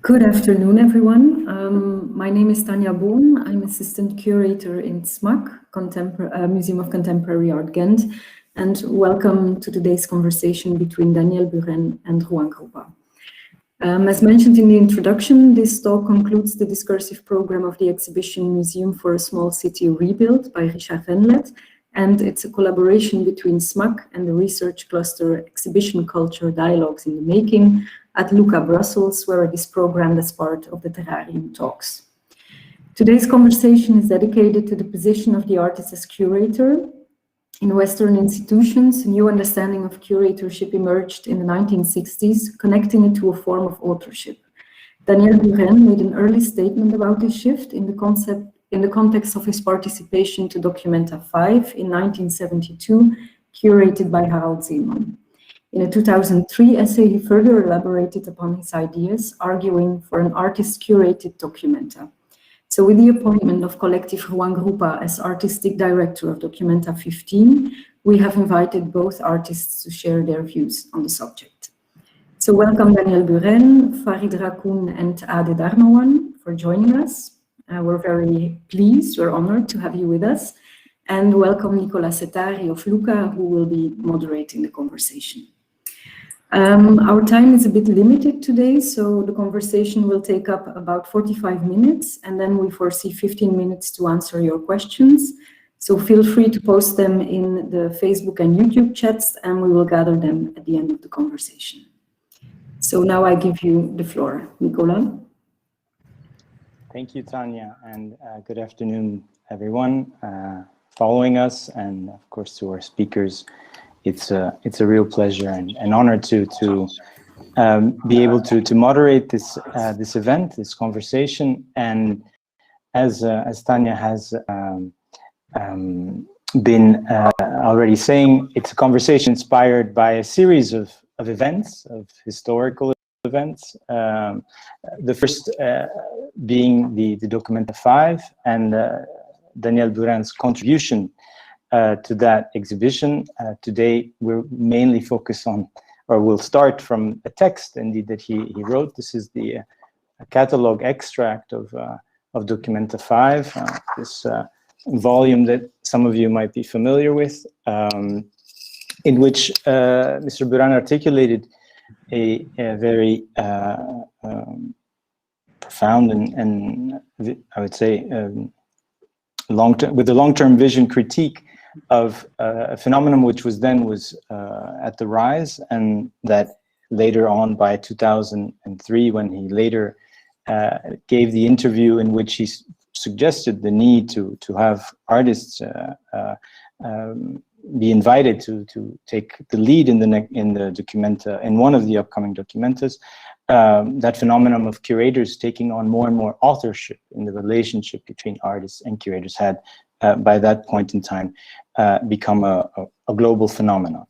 Good afternoon, everyone. My name is Daniel Buren. I'm assistant curator in S.M.A.K, Museum of Contemporary Art Ghent, and welcome to today's conversation between Daniel Buren and ruangrupa. As mentioned in the introduction, this talk concludes the discursive program of the exhibition Museum for a Small City Rebuilt by Richard Venlet, and it's a collaboration between S.M.A.K and the research cluster Exhibition Culture Dialogues in the Making at LUCA Brussels, where it is programmed as part of the Terrarium Talks. Today's conversation is dedicated to the position of the artist as curator. In Western institutions, a new understanding of curatorship emerged in the 1960s, connecting it to a form of authorship. Daniel Buren made an early statement about this shift in the context of his participation to Documenta 5 in 1972, curated by Harald Zeeman. In a 2003 essay, he further elaborated upon his ideas, arguing for an artist-curated documenta. So with the appointment of Collective ruangrupa as artistic director of Documenta 15, we have invited both artists to share their views on the subject. So welcome Daniel Buren, Farid Rakoun and Ade Darmawan for joining us. We're very pleased, we're honored to have you with us. And welcome Nicola Setari of LUCA, who will be moderating the conversation. Our time is a bit limited today, so the conversation will take up about 45 minutes, and then we foresee 15 minutes to answer your questions. So feel free to post them in the Facebook and YouTube chats, and we will gather them at the end of the conversation. So now I give you the floor, Nicola. Thank you, Tanya, and good afternoon, everyone following us, and of course to our speakers. It's a real pleasure and an honor to be able to moderate this this event, this conversation. And as Tanya has been already saying, it's a conversation inspired by a series of events, of historical events. The first being the Documenta 5 and Daniel Buren's contribution to that exhibition. Today we're mainly focused on, or we'll start from a text indeed that he wrote. This is the catalogue extract of Documenta 5, this volume that some of you might be familiar with, in which Mr. Buren articulated a very profound and I would say with a long-term vision critique of a phenomenon which was at the rise, and that later on by 2003, when he later gave the interview in which he suggested the need to have artists be invited to take the lead in the Documenta, in one of the upcoming Documentas, that phenomenon of curators taking on more and more authorship in the relationship between artists and curators had by that point in time become a global phenomenon.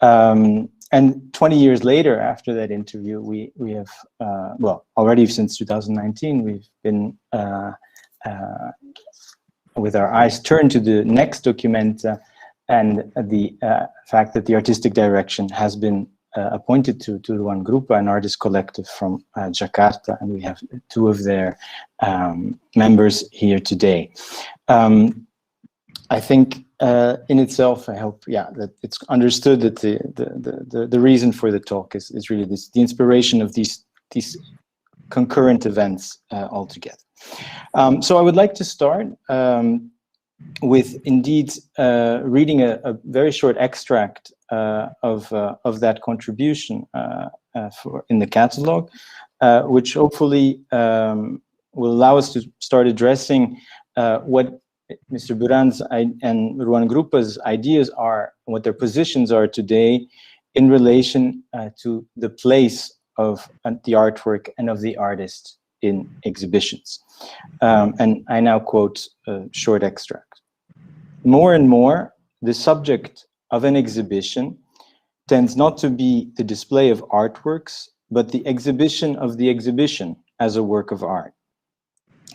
And 20 years later, after that interview, we have, well, already since 2019, we've been with our eyes turned to the next Documenta, and the fact that the artistic direction has been appointed to ruangrupa, an artist collective from Jakarta, and we have two of their members here today. I think in itself, I hope, yeah, that it's understood that the reason for the talk is really the inspiration of these concurrent events altogether. So I would like to start with indeed reading a very short extract of that contribution in the catalogue, which hopefully will allow us to start addressing what Mr. Buren's and ruangrupa's ideas are, what their positions are today in relation to the place of the artwork and of the artist in exhibitions. And I now quote a short extract. More and more, the subject of an exhibition tends not to be the display of artworks, but the exhibition of the exhibition as a work of art.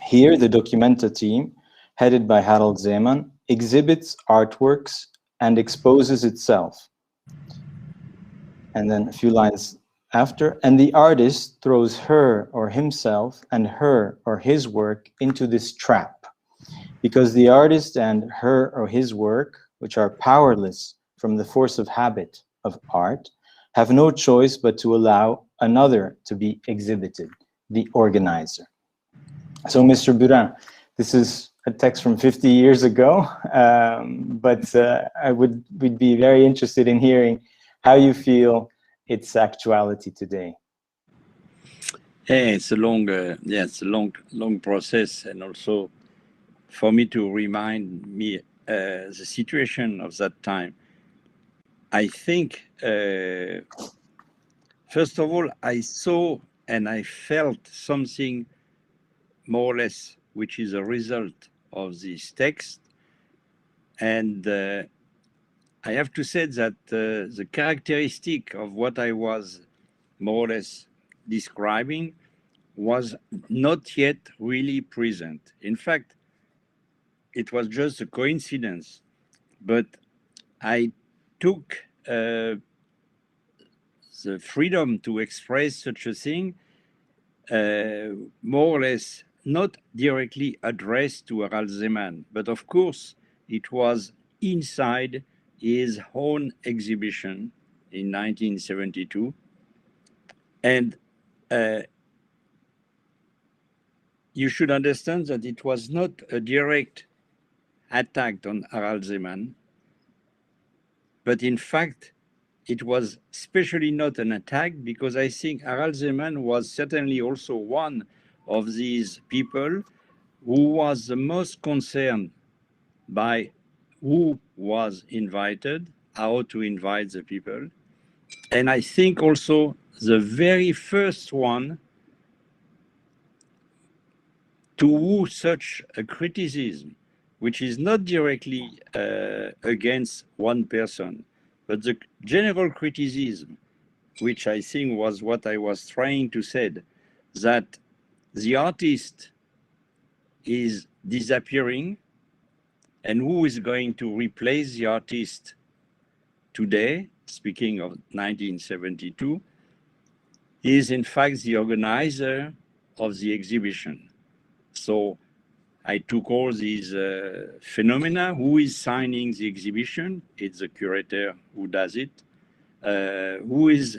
Here, the Documenta team, headed by Harald Zeeman, exhibits artworks and exposes itself. And then a few lines after, and the artist throws her or himself and her or his work into this trap, because the artist and her or his work, which are powerless from the force of habit of art, have no choice but to allow another to be exhibited, the organizer. So, Mr. Buren, this is a text from 50 years ago, but we'd be very interested in hearing how you feel its actuality today. Yeah, it's a long process, and also for me to remind me the situation of that time. I think, first of all, I saw and I felt something more or less, which is a result of this text. And I have to say that the characteristic of what I was more or less describing was not yet really present. In fact, it was just a coincidence, but I took the freedom to express such a thing, more or less not directly addressed to Harald Zeman, but of course it was inside his own exhibition in 1972. And you should understand that it was not a direct attack on Harald Zeman, but in fact, it was especially not an attack, because I think Harald Zeman was certainly also one of these people who was the most concerned by who was invited, how to invite the people. And I think also the very first one to woo such a criticism, which is not directly against one person, but the general criticism, which I think was what I was trying to say, that the artist is disappearing, and who is going to replace the artist today, speaking of 1972, is in fact the organizer of the exhibition. So I took all these phenomena. Who is signing the exhibition? It's the curator who does it. Who is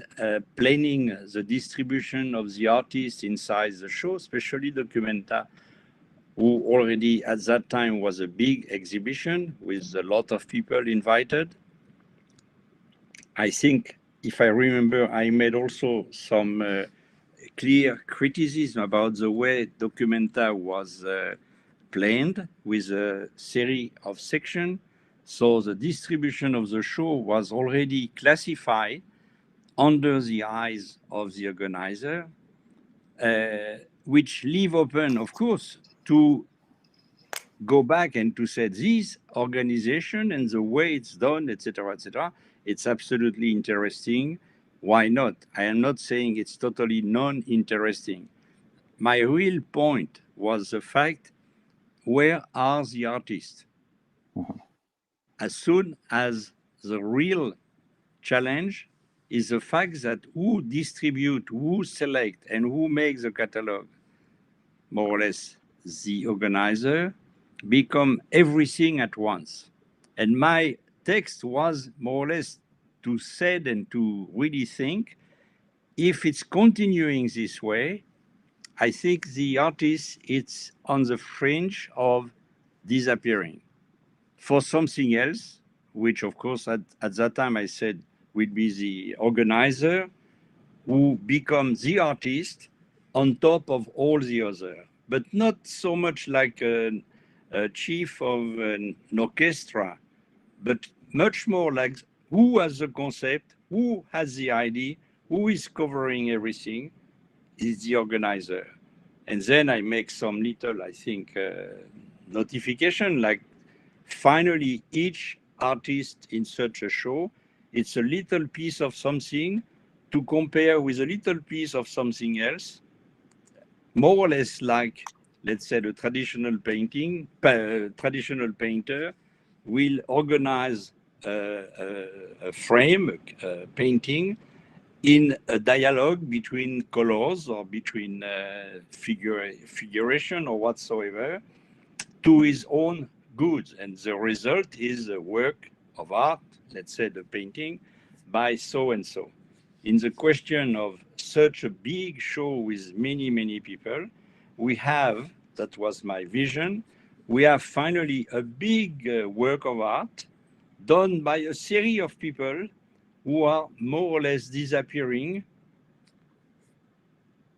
planning the distribution of the artists inside the show, especially Documenta, who already at that time was a big exhibition with a lot of people invited. I think, if I remember, I made also some clear criticism about the way Documenta was planned with a series of sections. So the distribution of the show was already classified under the eyes of the organizer, which leave open, of course, to go back and to say this organization and the way it's done, etc., etc. It's absolutely interesting. Why not? I am not saying it's totally non-interesting. My real point was the fact, where are the artists? As soon as the real challenge is the fact that who distribute, who select, and who makes the catalog, more or less the organizer, become everything at once. And my text was more or less to say and to really think, if it's continuing this way, I think the artist is on the fringe of disappearing for something else, which of course at that time I said would be the organizer, who becomes the artist on top of all the other, but not so much like a chief of an orchestra, but much more like who has the concept, who has the idea, who is covering everything, is the organizer. And then I make some little, I think, notification, like finally each artist in such a show, it's a little piece of something to compare with a little piece of something else, more or less like, let's say, the traditional traditional painter will organize a frame, a painting, in a dialogue between colors or between figuration or whatsoever to his own goods. And the result is a work of art, let's say the painting, by so-and-so. In the question of such a big show with many, many people, we have, that was my vision, we have finally a big work of art done by a series of people who are more or less disappearing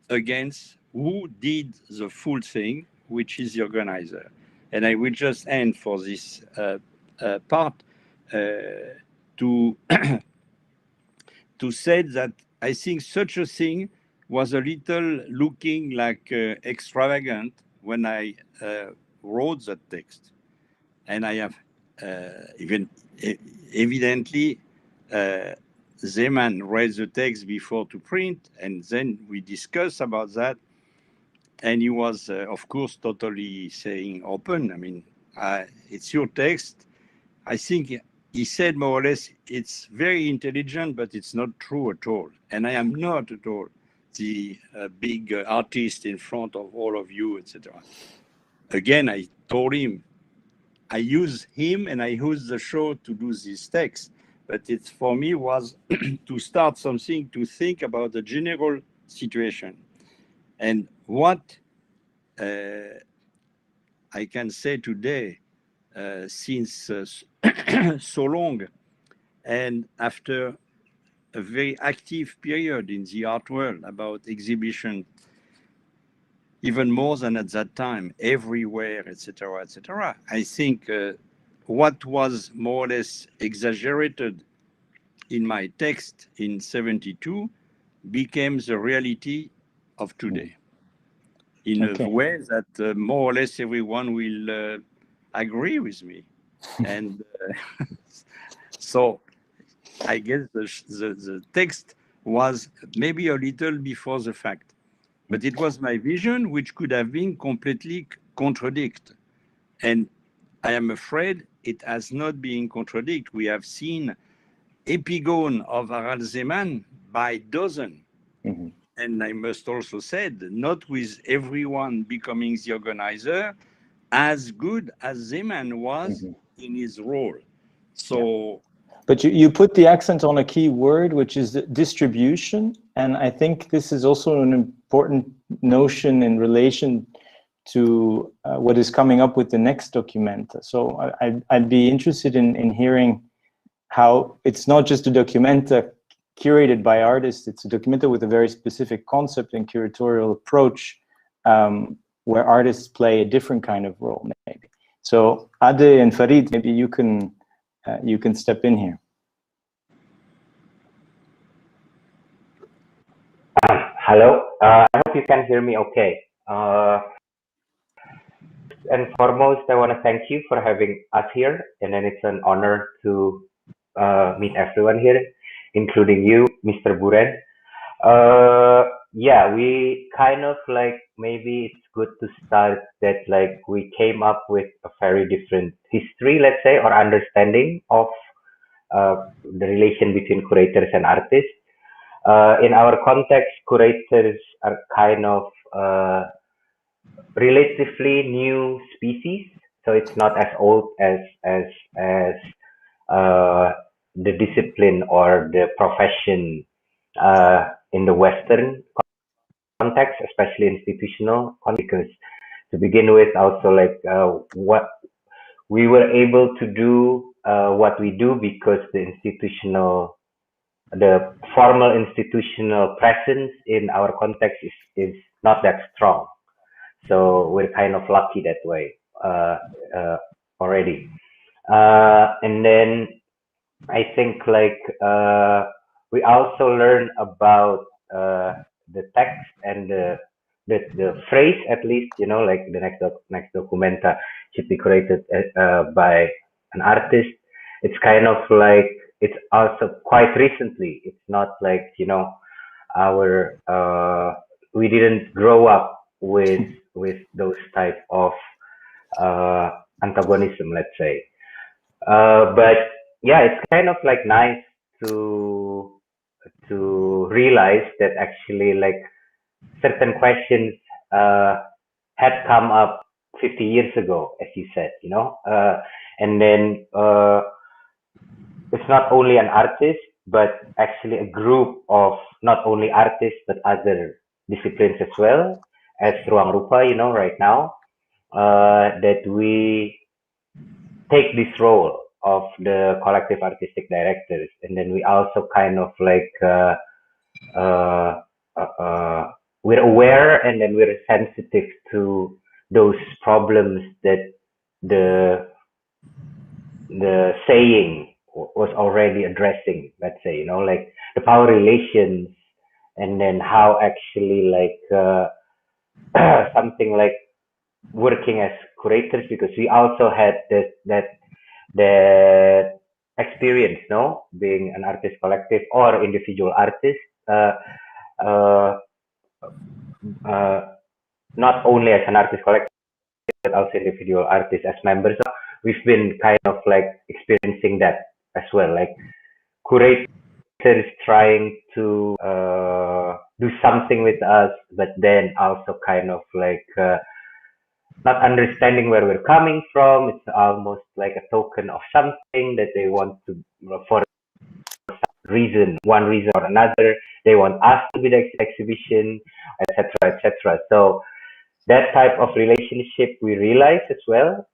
against who did the full thing, which is the organizer. And I will just end for this part to to say that I think such a thing was a little looking like extravagant when I wrote that text. And I have evidently Zeman read the text before to print, and then we discussed about that. And he was, of course, totally saying open. I mean, it's your text. I think he said more or less, it's very intelligent, but it's not true at all. And I am not at all the big artist in front of all of you, etc. Again, I told him, I use him and I use the show to do this text. But it for me was to start something, to think about the general situation. And what I can say today, since so long, and after a very active period in the art world about exhibition, even more than at that time, everywhere, etc., I think what was more or less exaggerated in my text in 72 became the reality of today in a way that more or less everyone will agree with me. And so I guess the text was maybe a little before the fact, but it was my vision which could have been completely contradicted. And I am afraid it has not been contradicted. We have seen epigone of Harald Zeman by dozen. Mm-hmm. And I must also say, not with everyone becoming the organizer as good as Zeman was in his role. So, but you put the accent on a key word, which is distribution. And I think this is also an important notion in relation to what is coming up with the next documenta. So I'd be interested in hearing how it's not just a documenta curated by artists, it's a documenta with a very specific concept and curatorial approach, where artists play a different kind of role, maybe. So Ade and Farid, maybe you can step in here. Hello, I hope you can hear me okay. And foremost, I want to thank you for having us here, and then it's an honor to meet everyone here, including you, Mr. Buren. Yeah, we kind of like, maybe it's good to start that like we came up with a very different history, let's say, or understanding of the relation between curators and artists. In our context, curators are kind of relatively new species, so it's not as old as the discipline or the profession in the Western context, especially institutional context, because to begin with, also like what we were able to do what we do because the formal institutional presence in our context is not that strong. So we're kind of lucky that way already. And then I think like we also learn about the text and the phrase, at least, you know, like the next documenta should be created by an artist. It's kind of like, it's also quite recently. It's not like, you know, our we didn't grow up with those type of antagonism, let's say. But yeah, it's kind of like nice to to realize that actually like certain questions had come up 50 years ago, as you said, and then it's not only an artist, but actually a group of not only artists but other disciplines as well as ruangrupa, right now, that we take this role of the collective artistic directors, and then we also kind of like uh, we're aware and then we're sensitive to those problems that the saying was already addressing, let's say, like the power relations, and then how actually like something like working as curators, because we also had that experience, no, being an artist collective or individual artist, uh, uh, uh, not only as an artist collective but also individual artists as members. So we've been kind of like experiencing that as well, like curators trying to do something with us, but then also kind of like not understanding where we're coming from. It's almost like a token of something that they want to, for one reason or another, they want us to be the exhibition, etc., etc. So that type of relationship we realize as well.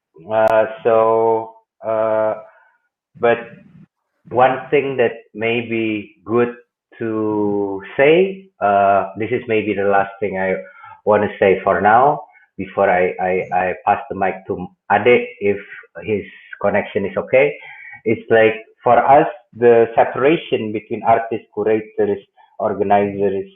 But one thing that may be good to say, this is maybe the last thing I want to say for now before I pass the mic to Ade if his connection is okay. It's like for us, the separation between artists, curators, organizers,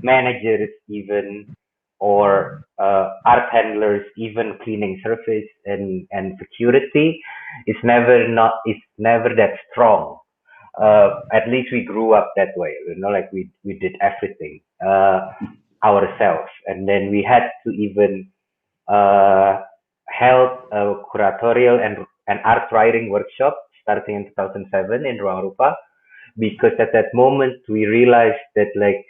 managers even, or art handlers, even cleaning service and security, it's never that strong. At least we grew up that way, like we did everything ourselves, and then we had to even uh, held a curatorial and art writing workshop starting in 2007 in Ruangrupa, because at that moment we realized that like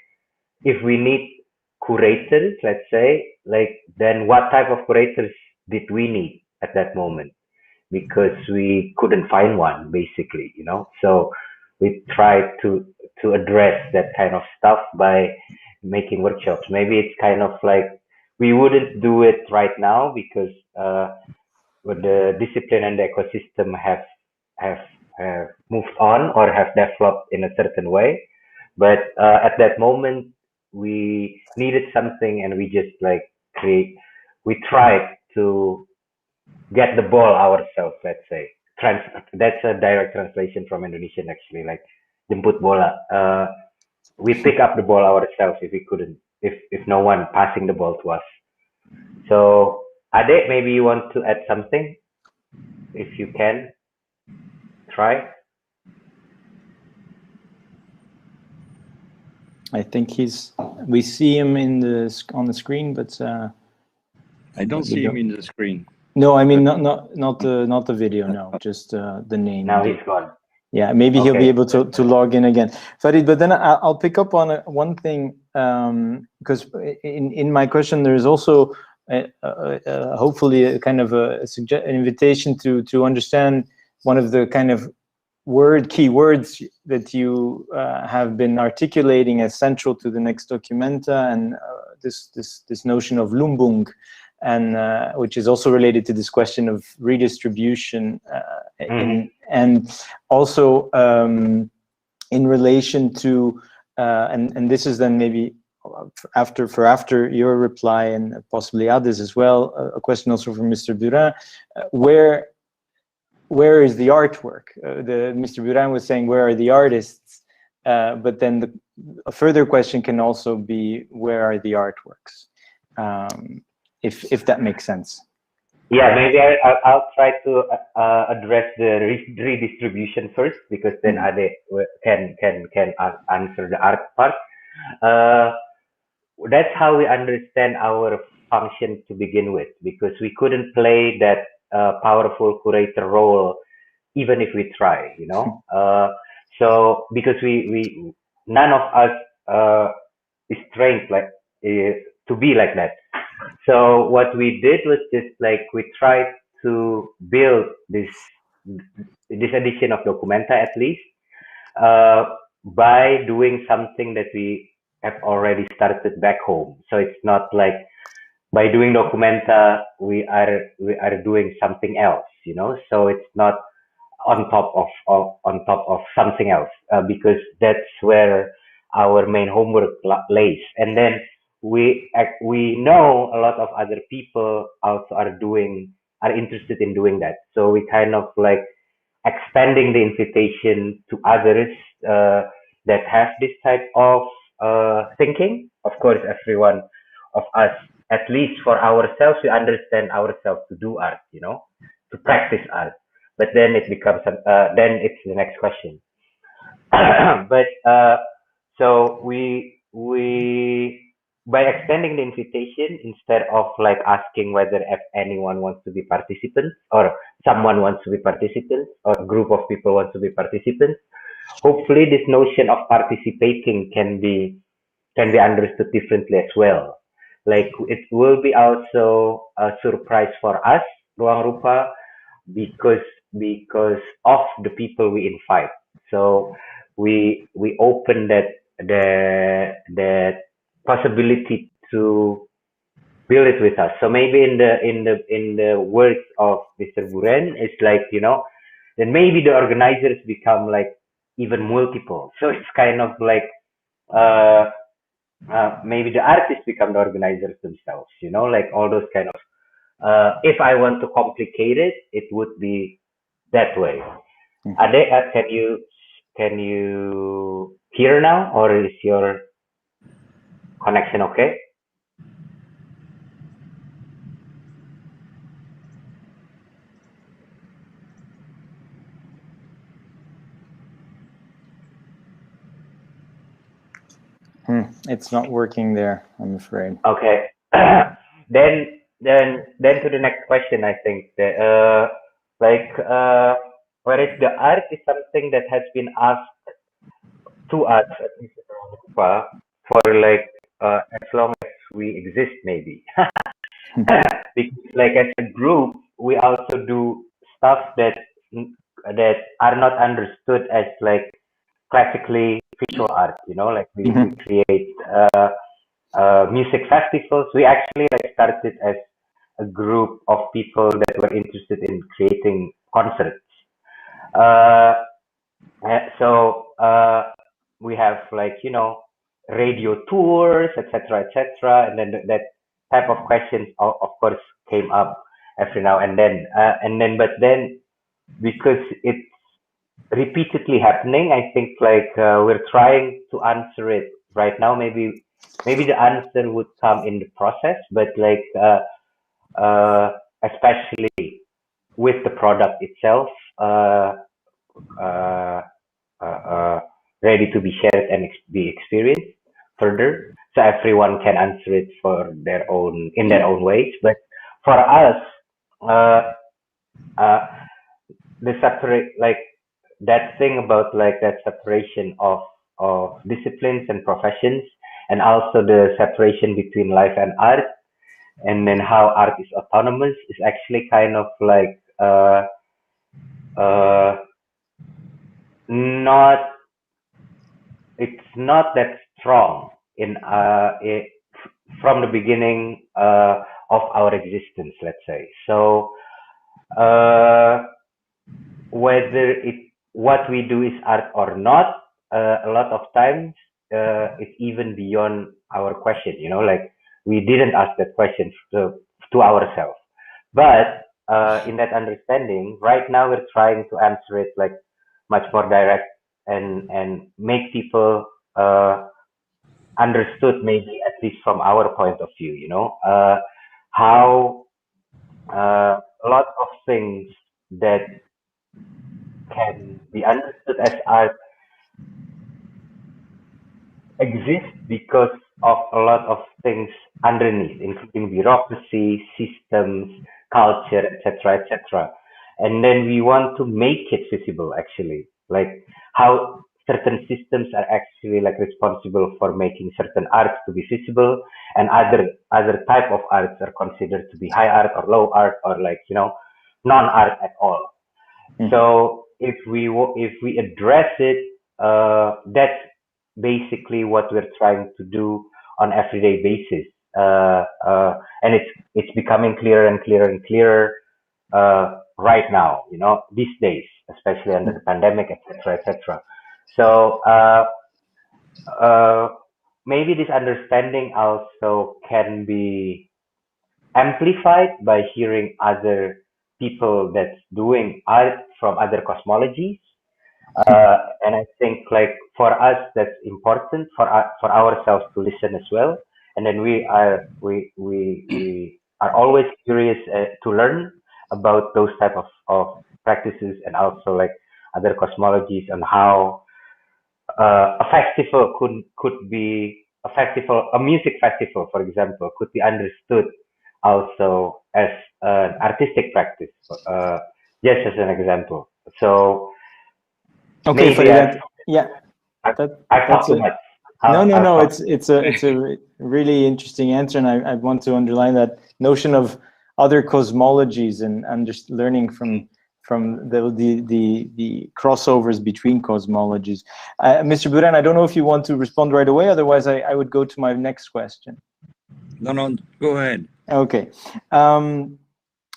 if we need curators, let's say, like then what type of curators did we need at that moment? Because we couldn't find one, basically, So we tried to address that kind of stuff by making workshops. Maybe it's kind of like we wouldn't do it right now because with the discipline and the ecosystem have have moved on or have developed in a certain way. But at that moment, we needed something, and we just like we tried to get the ball ourselves. Let's say that's a direct translation from Indonesian, actually, like jemput bola. We pick up the ball ourselves if we couldn't, if no one passing the ball to us. So Ade, maybe you want to add something, if you can try. I think we see him on the screen, but I don't see him in the screen. No, I mean not the video. No, just the name. Now he's gone. Yeah, maybe he'll be able to log in again, Farid. But then I'll pick up on one thing, because in my question there is also hopefully a kind of an invitation to understand one of the kind of key words that you have been articulating as central to the next documenta, and this notion of lumbung, and which is also related to this question of redistribution, and also in relation to and this is then maybe after your reply and possibly others as well, a question also from Mr. Buren, where is the artwork? Mr. Buren was saying, where are the artists? But then a further question can also be, where are the artworks? If that makes sense. Yeah, maybe I'll try to address the redistribution first, because then Ade can answer the art part. That's how we understand our function to begin with, because we couldn't play that powerful curator role even if we try, So because we none of us is trained like to be like that. So what we did was just like we tried to build this edition of Documenta at least uh, by doing something that we have already started back home. So it's not like by doing Documenta we are doing something else, you know. So it's not on top of something else because that's where our main homework lays. And then we know a lot of other people also are interested in doing that. So we kind of like expanding the invitation to others that have this type of thinking. Of course, everyone of us, at least for ourselves, we understand ourselves to do art, you know, to practice art. But then it becomes, then it's the next question. But so we by extending the invitation instead of like asking whether if anyone wants to be participants or someone wants to be participants or a group of people wants to be participants, hopefully this notion of participating can be understood differently as well. Like it will be also a surprise for us, Ruang Rupa, because of the people we invite. So we open that possibility to build it with us. So maybe in the words of Mr. Buren, it's like, you know, then maybe the organizers become like even multiple. So it's kind of like uh, maybe the artists become the organizers themselves. You know, like all those kind of. If I want to complicate it, it would be that way. Ade, can you hear now, or is your connection okay? It's not working there, I'm afraid. Okay. then to the next question, I think that like whereas the art is something that has been asked to us at least in Europa for like as long as we exist, maybe. Because like as a group, we also do stuff that are not understood as like classically visual art. You know, like we create music festivals. We actually like started as a group of people that were interested in creating concerts. Uh, so we have like, you know, radio tours, etc., and then that type of questions, of course, came up every now and then. But then because it's repeatedly happening, I think like we're trying to answer it right now. Maybe the answer would come in the process, but like especially with the product itself uh, ready to be shared and be experienced further, so everyone can answer it for their own in their own ways. But for us, uh, uh, the separate like that thing about like that separation of disciplines and professions, and also the separation between life and art, and then how art is autonomous is actually kind of like uh not it's not that strong in from the beginning of our existence, let's say. So uh whether what we do is art or not, a lot of times it's even beyond our question. You know, like we didn't ask that question to ourselves. But in that understanding, right now we're trying to answer it like much more direct and make people understood, maybe at least from our point of view. You know, how a lot of things that can be understood as art exist because of a lot of things underneath, including bureaucracy, systems, culture, etc., etc. And then we want to make it visible, actually, like how certain systems are actually like responsible for making certain art to be visible, and other type of arts are considered to be high art or low art, or like, you know, non-art at all. So if we address it, that's basically what we're trying to do on everyday basis. And it's becoming clearer and clearer and clearer right now, you know, these days, especially under the pandemic, etc., etc. So maybe this understanding also can be amplified by hearing other people that's doing art from other cosmologies. And I think like for us that's important for ourselves to listen as well. And then we are always curious to learn about those type of practices, and also like other cosmologies, on how a festival could be a festival, a music festival, for example, could be understood also as an artistic practice, just as an example. So Okay, maybe yeah, I've, that, I've that's talked too it. much. No. It's a really interesting answer, and I want to underline that notion of other cosmologies and just learning from the crossovers between cosmologies. Mr. Buren, I don't know if you want to respond right away. Otherwise, I would go to my next question. No, go ahead. Okay.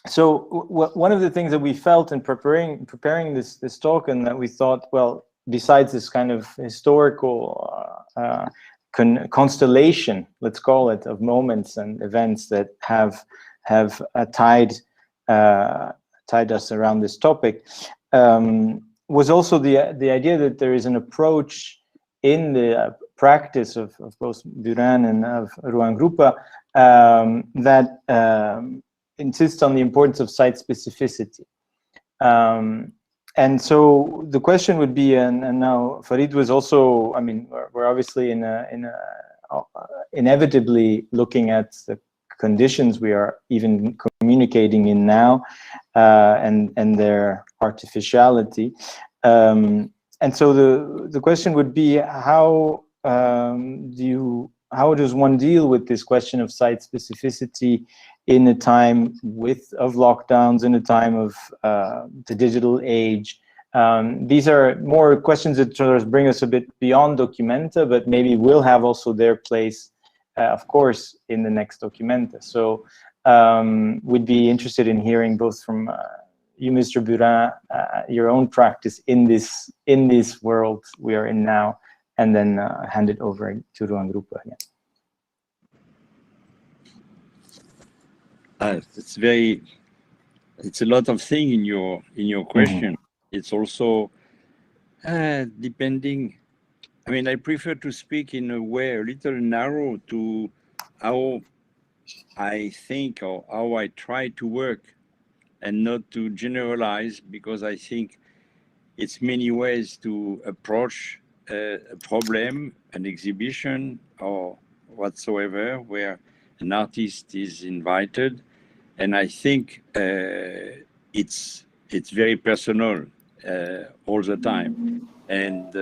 So one of the things that we felt in preparing this talk, and that we thought, well, besides this kind of historical constellation, let's call it, of moments and events that have tied us around this topic, was also the idea that there is an approach in the practice of both Buren and of ruangrupa that insists on the importance of site specificity. And so the question would be, and now Farid was also, I mean, we're obviously inevitably looking at the conditions we are even communicating in now, and their artificiality. And so the question would be, how does one deal with this question of site specificity in a time of lockdowns, in a time of the digital age? These are more questions that sort of bring us a bit beyond documenta, but maybe will have also their place, of course, in the next documenta. So we'd be interested in hearing both from you, Mr. Buren, your own practice in this world we are in now, and then hand it over to ruangrupa again. It's a lot of things in your question. It's also depending. I mean, I prefer to speak in a way a little narrow to how I think or how I try to work, and not to generalize, because I think it's many ways to approach a problem, an exhibition, or whatsoever, where an artist is invited. And I think it's very personal all the time. And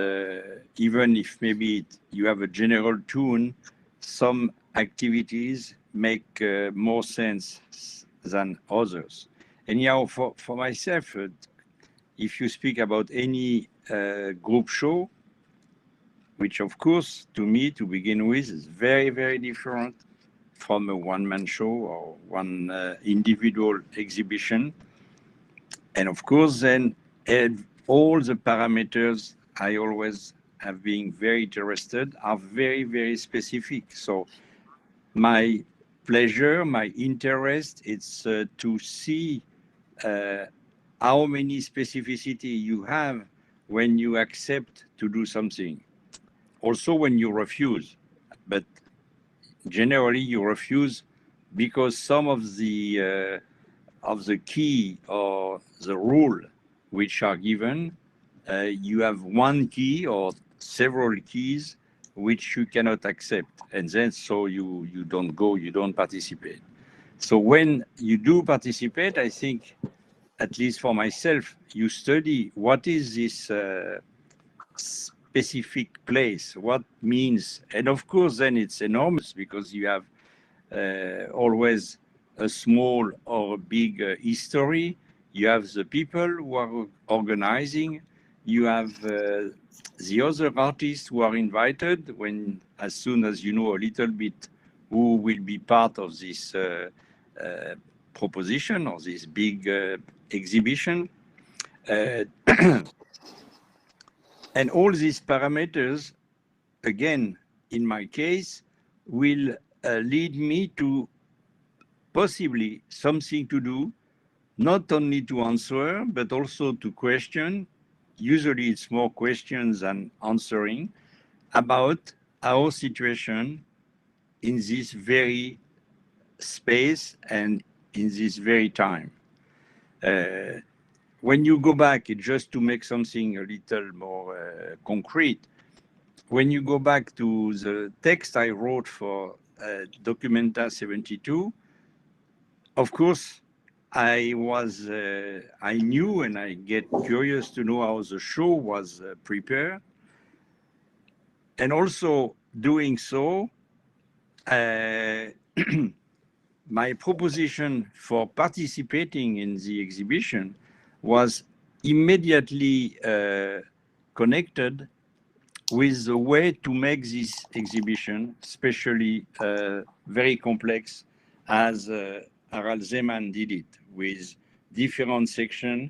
even if maybe you have a general tune, some activities make more sense than others. Anyhow, for myself, if you speak about any group show, which of course, to me, to begin with, is very, very different from a one-man show or one individual exhibition. And of course, then all the parameters I always have been very interested are very, very specific. So my pleasure, my interest, it's to see how many specificity you have when you accept to do something. Also when you refuse, but generally you refuse because some of the key or the rule which are given, you have one key or several keys which you cannot accept, and then so you don't go, you don't participate. So when you do participate, I think, at least for myself, you study what is this specific place, what means, and of course then it's enormous because you have always a small or a big history. You have the people who are organizing, you have the other artists who are invited when, as soon as you know a little bit who will be part of this proposition or this big exhibition. And all these parameters, again, in my case, will lead me to possibly something to do, not only to answer, but also to question. Usually it's more questions than answering about our situation in this very space and in this very time. When you go back, just to make something a little more concrete, when you go back to the text I wrote for Documenta 72, of course, I knew and I get curious to know how the show was prepared. And also doing so, my proposition for participating in the exhibition was immediately connected with the way to make this exhibition, especially very complex, as Harald Zeman did it, with different sections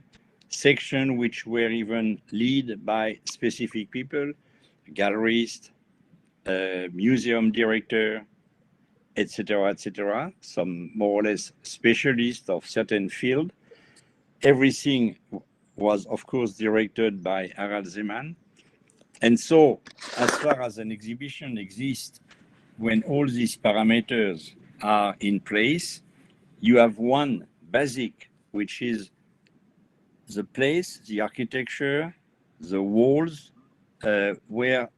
which were even led by specific people, gallerist, museum director, etc., some more or less specialists of certain field. Everything was, of course, directed by Harald Zeman. And so, as far as an exhibition exists, when all these parameters are in place, you have one basic, which is the place, the architecture, the walls, where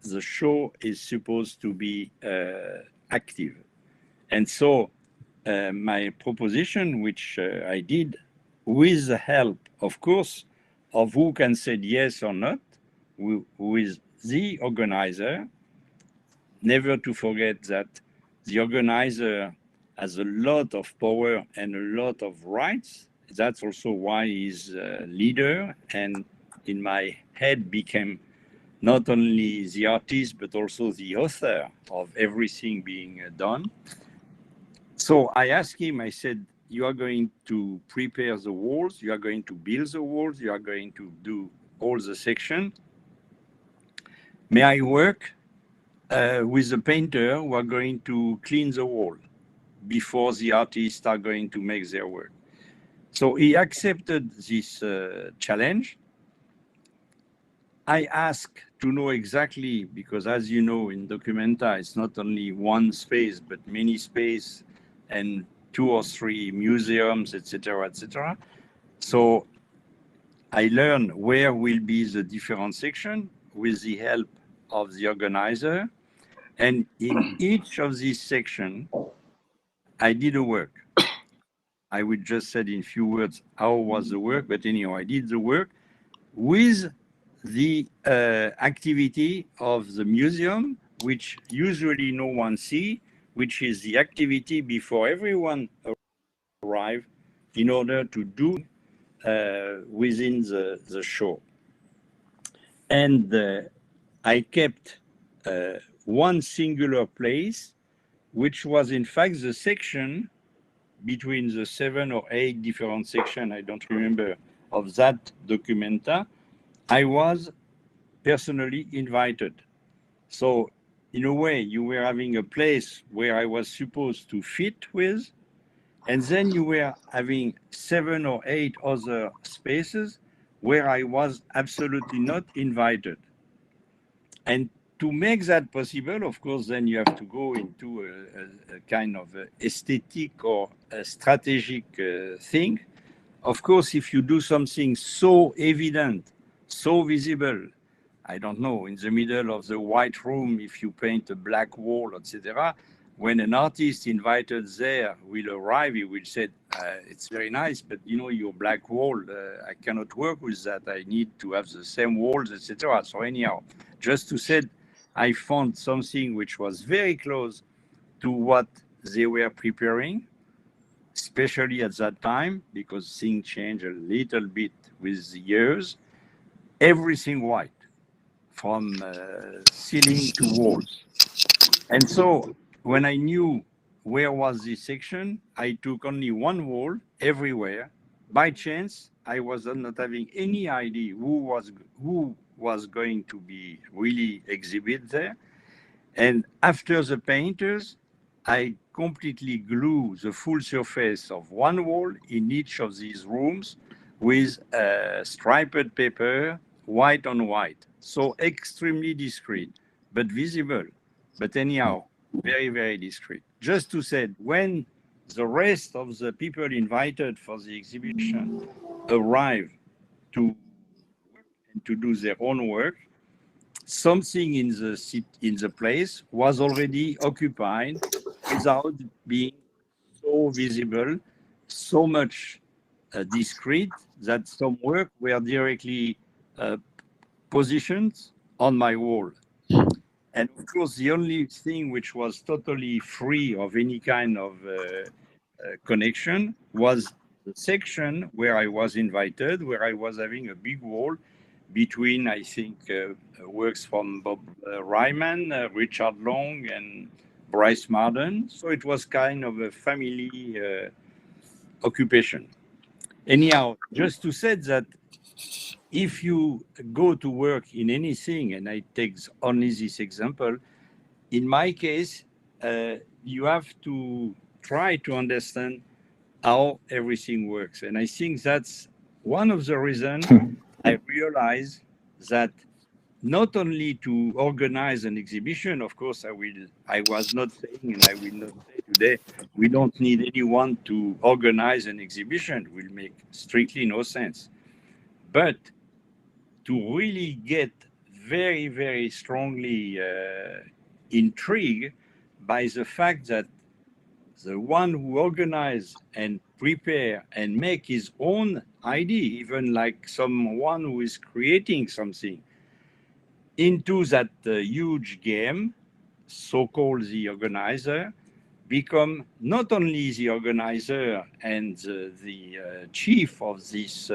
the show is supposed to be active. And so my proposition, which I did with the help, of course, of who can say yes or not, who is the organizer, never to forget that the organizer has a lot of power and a lot of rights. That's also why he's a leader, and in my head became not only the artist, but also the author of everything being done. So I asked him, I said, you are going to prepare the walls, you are going to build the walls, you are going to do all the section. May I work with the painter who are going to clean the wall before the artists are going to make their work? So he accepted this challenge. I asked to know exactly, because as you know, in Documenta, it's not only one space, but many space and 2 or 3 museums, etc., etc. So I learned where will be the different section with the help of the organizer. And in each of these sections, I did a work. I would just say in few words how was the work, but anyhow, I did the work with the activity of the museum, which usually no one see, which is the activity before everyone arrive in order to do within the show. And I kept one singular place, which was in fact the section between the 7 or 8 different sections, I don't remember, of that Documenta. I was personally invited. So in a way, you were having a place where I was supposed to fit with, and then you were having 7 or 8 other spaces where I was absolutely not invited. And to make that possible, of course, then you have to go into a kind of aesthetic or a strategic thing. Of course, if you do something so evident, so visible, I don't know, in the middle of the white room, if you paint a black wall, etc., when an artist invited there will arrive, he will say, it's very nice, but you know, your black wall, I cannot work with that. I need to have the same walls, etc. So anyhow, just to say, I found something which was very close to what they were preparing, especially at that time, because things change a little bit with the years. Everything white, from ceiling to walls. And so when I knew where was this section, I took only one wall everywhere. By chance, I was not having any idea who was going to be really exhibit there. And after the painters, I completely glue the full surface of one wall in each of these rooms with striped paper, white on white. So extremely discreet, but visible. But anyhow, very, very discreet. Just to say, when the rest of the people invited for the exhibition arrive to and to do their own work, something in the place was already occupied without being so visible, so much discreet that some work were directly uh, positioned on my wall. And of course, the only thing which was totally free of any kind of connection was the section where I was invited, where I was having a big wall between, I think, works from Bob Ryman, Richard Long, and Bryce Marden. So it was kind of a family occupation. Anyhow, just to say that if you go to work in anything, and I take only this example, in my case, you have to try to understand how everything works. And I think that's one of the reasons I realized that not only to organize an exhibition, of course, I was not saying, and I will not say today, we don't need anyone to organize an exhibition. It will make strictly no sense. But to really get very, very strongly intrigued by the fact that the one who organize and prepare and make his own idea, even like someone who is creating something, into that huge game, so-called the organizer, become not only the organizer and the chief of these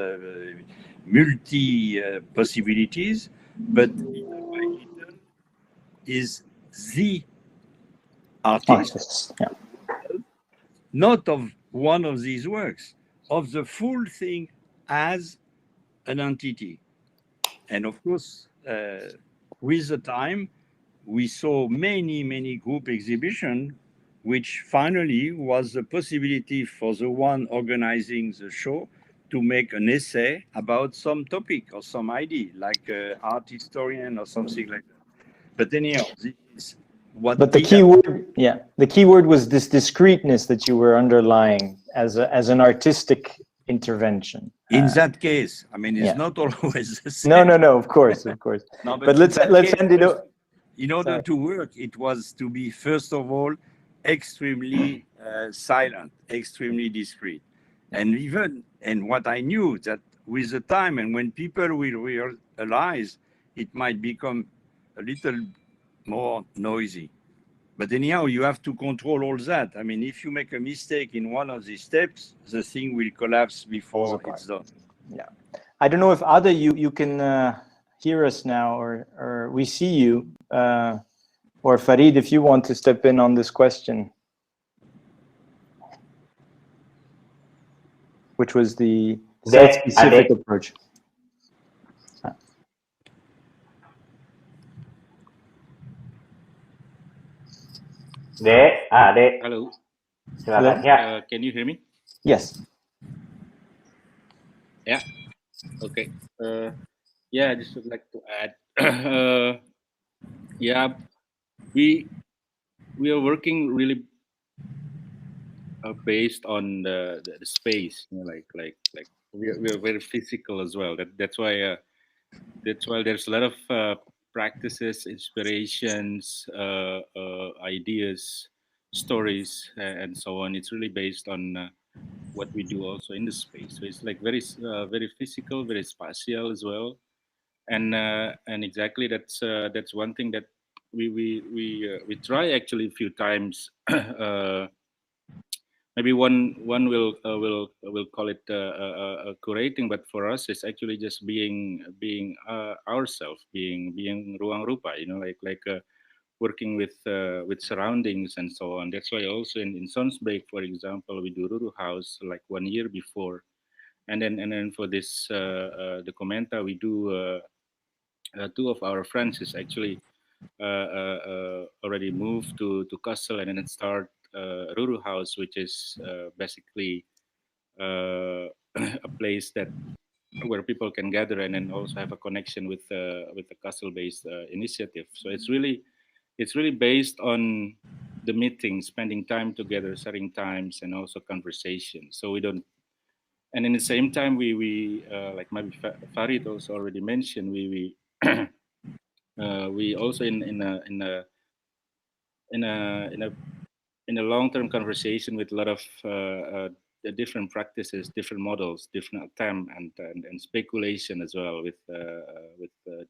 multi possibilities, but little by little is the artist, Artists, yeah. not of one of these works, of the full thing as an entity. And of course, with the time, we saw many, many group exhibitions, which finally was the possibility for the one organizing the show to make an essay about some topic or some idea, like art historian or something like that. But anyhow, this is what. But the key word, yeah, the key word was this discreteness that you were underlying as an artistic intervention. In that case, I mean, it's yeah. not always the same. No, of course. No, but let's end it up. In order to work, it was to be, first of all, extremely silent, extremely discreet. And what I knew that with the time and when people will realize, it might become a little more noisy. But anyhow, you have to control all that. I mean, if you make a mistake in one of these steps, the thing will collapse before it's done. Yeah. I don't know if Ada, you can hear us now, or we see you, or Farid, if you want to step in on this question, which was the site-specific approach. Hello. Silakan. Ya. Can you hear me? Yes. Yeah. Okay. Yeah, I just would like to add. Yeah, we are working really based on the space. You know, like we are very physical as well. That's why there's a lot of practices, inspirations, ideas, stories, and so on. It's really based on what we do also in the space. So it's like very physical, very spatial as well. And exactly that's one thing that we try actually a few times. Maybe one will call it curating, but for us it's actually just being ourselves, being ruangrupa, working with surroundings and so on. That's why also in Sonsbeek, for example, we do Ruru House like 1 year before, and then for this documenta we do two of our friends is actually already moved to Kassel and then start Ruru House, which is basically a place that where people can gather and then also have a connection with the Kassel-based initiative. So it's really based on the meeting, spending time together, setting times, and also conversation. So we don't. And in the same time, we like maybe Farid also already mentioned, we also in a long-term conversation with a lot of the different practices, different models, different attempt and speculation as well with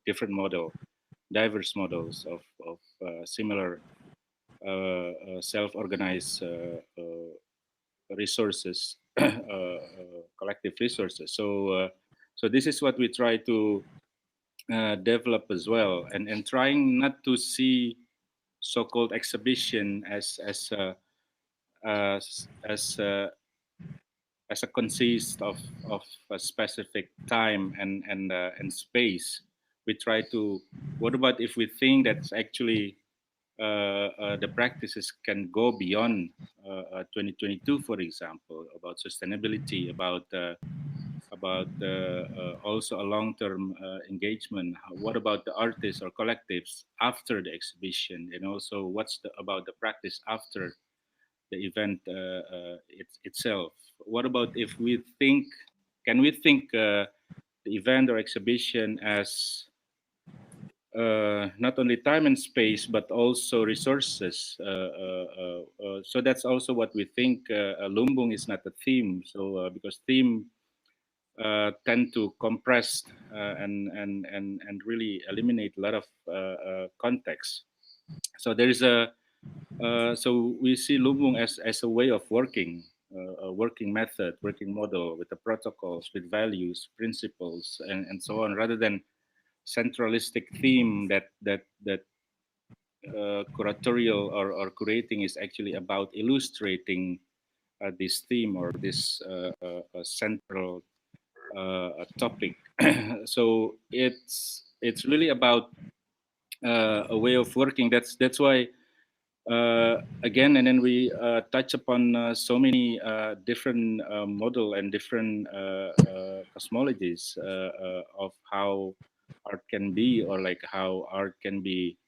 different diverse models of similar self-organized resources, collective resources. So this is what we try to develop as well, and trying not to see so-called exhibition as as a consist of a specific time and space. We try to, what about if we think that's actually the practices can go beyond 2022, for example, about sustainability, about also a long-term engagement. What about the artists or collectives after the exhibition, and also about the practice after the event itself? What about if we think, can we think the event or exhibition as not only time and space, but also resources? So that's also what we think. Lumbung is not a theme, so because theme tend to compress and really eliminate a lot of context. So there is so we see Lumbung as a way of working, a working method, working model with the protocols, with values, principles, and so on, rather than centralistic theme that curatorial or curating is actually about illustrating this theme or this central topic. So it's really about a way of working. That's why again, and then we touch upon so many different model and different cosmologies of how art can be, or like how art can be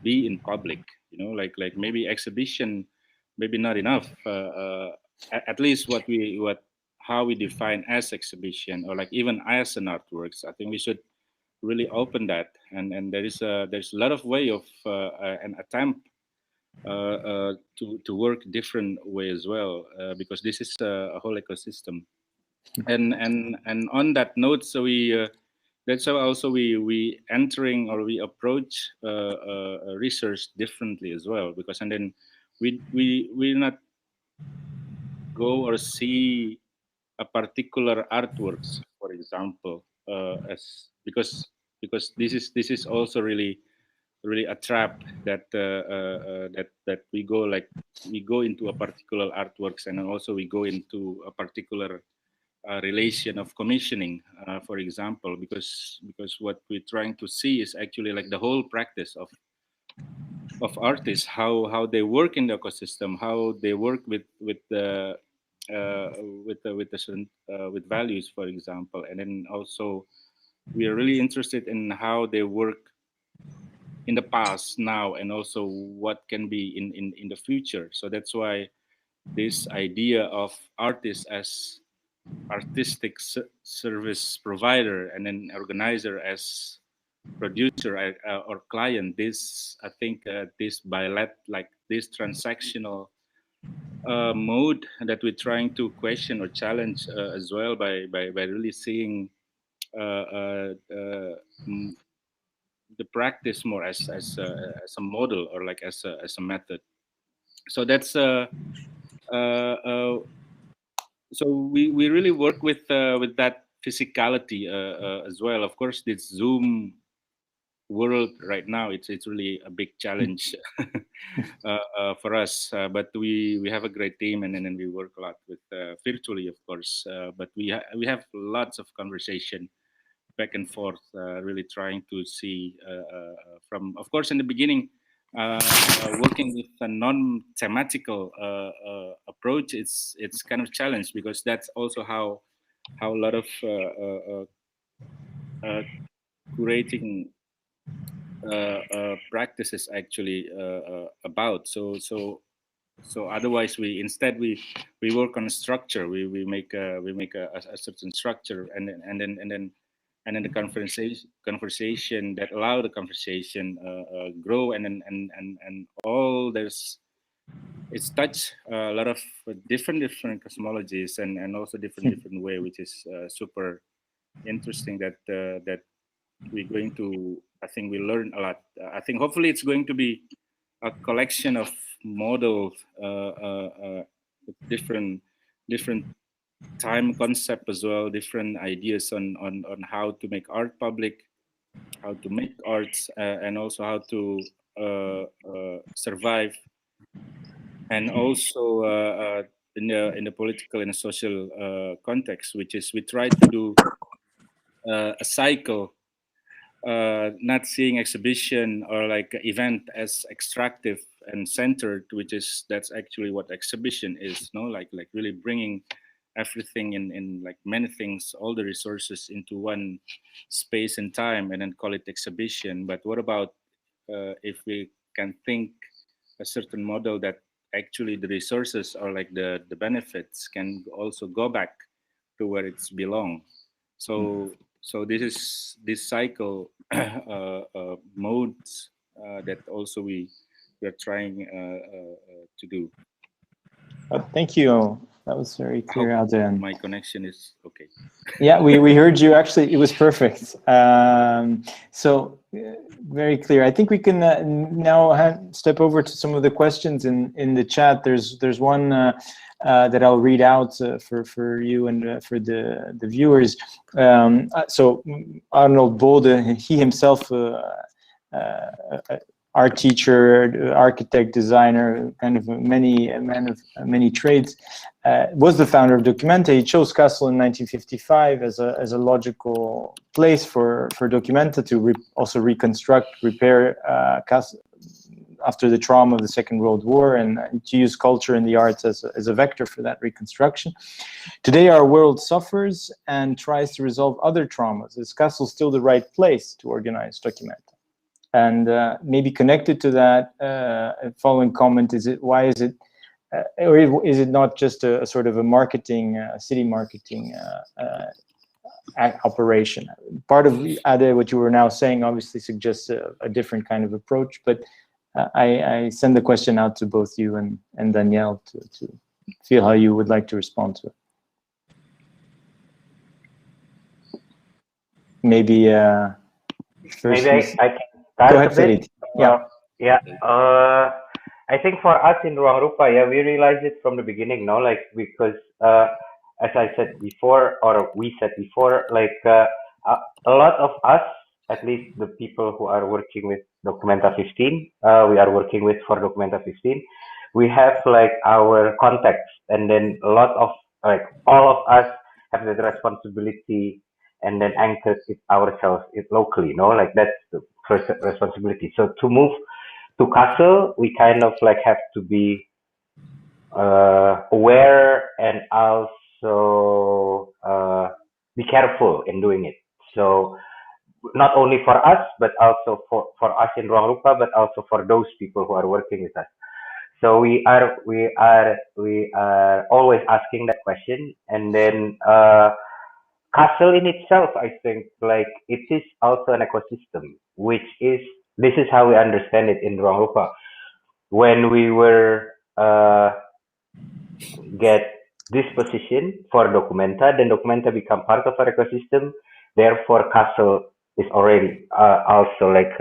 in public. Like maybe exhibition, maybe not enough. At least what how we define as exhibition, or like even as an artworks. I think we should really open that, and there's a lot of way of an attempt to work different way as well, because this is a whole ecosystem. And on that note, so we that's how also we entering, or we approach research differently as well, because and then we not go or see a particular artworks, for example, as because this is also really a trap that that we go into a particular artworks, and then also we go into a particular relation of commissioning, for example, because what we're trying to see is actually like the whole practice of artists, how they work in the ecosystem, how they work with the uh, with values, for example, and then also we are really interested in how they work in the past, now, and also what can be in the future. So that's why this idea of artists as artistic service provider, and then organizer as producer or client, this I think this bilat like this transactional mode that we're trying to question or challenge as well by really seeing mm, the practice more as a model or like as a method. So that's so we really work with that physicality as well. Of course, this Zoom world right now, it's really a big challenge for us. But we have a great team, and then we work a lot with virtually, of course. But we have lots of conversation back and forth, really trying to see from, of course, in the beginning, working with a non-thematical approach. It's kind of challenge because that's also how a lot of curating practices actually about. So otherwise we work on a structure. We make a certain structure, and then the conversation that allow the conversation grow, and all there's it's touch a lot of different cosmologies, and also different way, which is super interesting, that we're going to, I think we learn a lot. I think hopefully it's going to be a collection of models, with different time concept as well, different ideas on how to make art public, how to make arts, and also how to survive, and also in the political and social context, which is we try to do a cycle, not seeing exhibition or like event as extractive and centered, which is that's actually what exhibition is, no, like really bringing everything in like many things, all the resources into one space and time, and then call it exhibition. But what about if we can think a certain model that actually the resources or like the benefits can also go back to where it's belong. So this cycle modes that also we are trying to do. Thank you. That was very I clear, hope Adrian. my connection is okay. Yeah, we heard you. Actually, it was perfect. So very clear. I think we can now step over to some of the questions in the chat. There's one that I'll read out for you and for the viewers. So Arnold Bode, he himself, art teacher, architect, designer, kind of a man of many trades, was the founder of Documenta. He chose Kassel in 1955 as a logical place for Documenta to also reconstruct, repair Kassel after the trauma of the Second World War, and to use culture and the arts as a vector for that reconstruction. Today, our world suffers and tries to resolve other traumas. Is Kassel still the right place to organize Documenta? And maybe connected to that, following comment, why is it, or is it not just a sort of a marketing, city marketing operation? Part of Ade, what you were now saying, obviously suggests a different kind of approach, but I send the question out to both you and Danielle to feel how you would like to respond to it. Maybe first. Maybe I can start. Go ahead, Ferit. Yeah. Yeah. I think for us in Ruangrupa, yeah, we realized it from the beginning, no, like because as I said before, or we said before, like a lot of us, at least the people who are working with Documenta 15, we are working with for Documenta 15, we have like our contacts, and then a lot of like all of us have the responsibility, and then anchor it ourselves locally, no, like that's the first responsibility. So to move to Kassel, we kind of like have to be aware and also be careful in doing it. So not only for us, but also for us in Ruangrupa, but also for those people who are working with us. So we are always asking that question, and then Kassel in itself, I think, like it is also an ecosystem, which is this is how we understand it in Ruangrupa. When we were get this position for documenta, then documenta become part of our ecosystem. Therefore, Kassel is already also like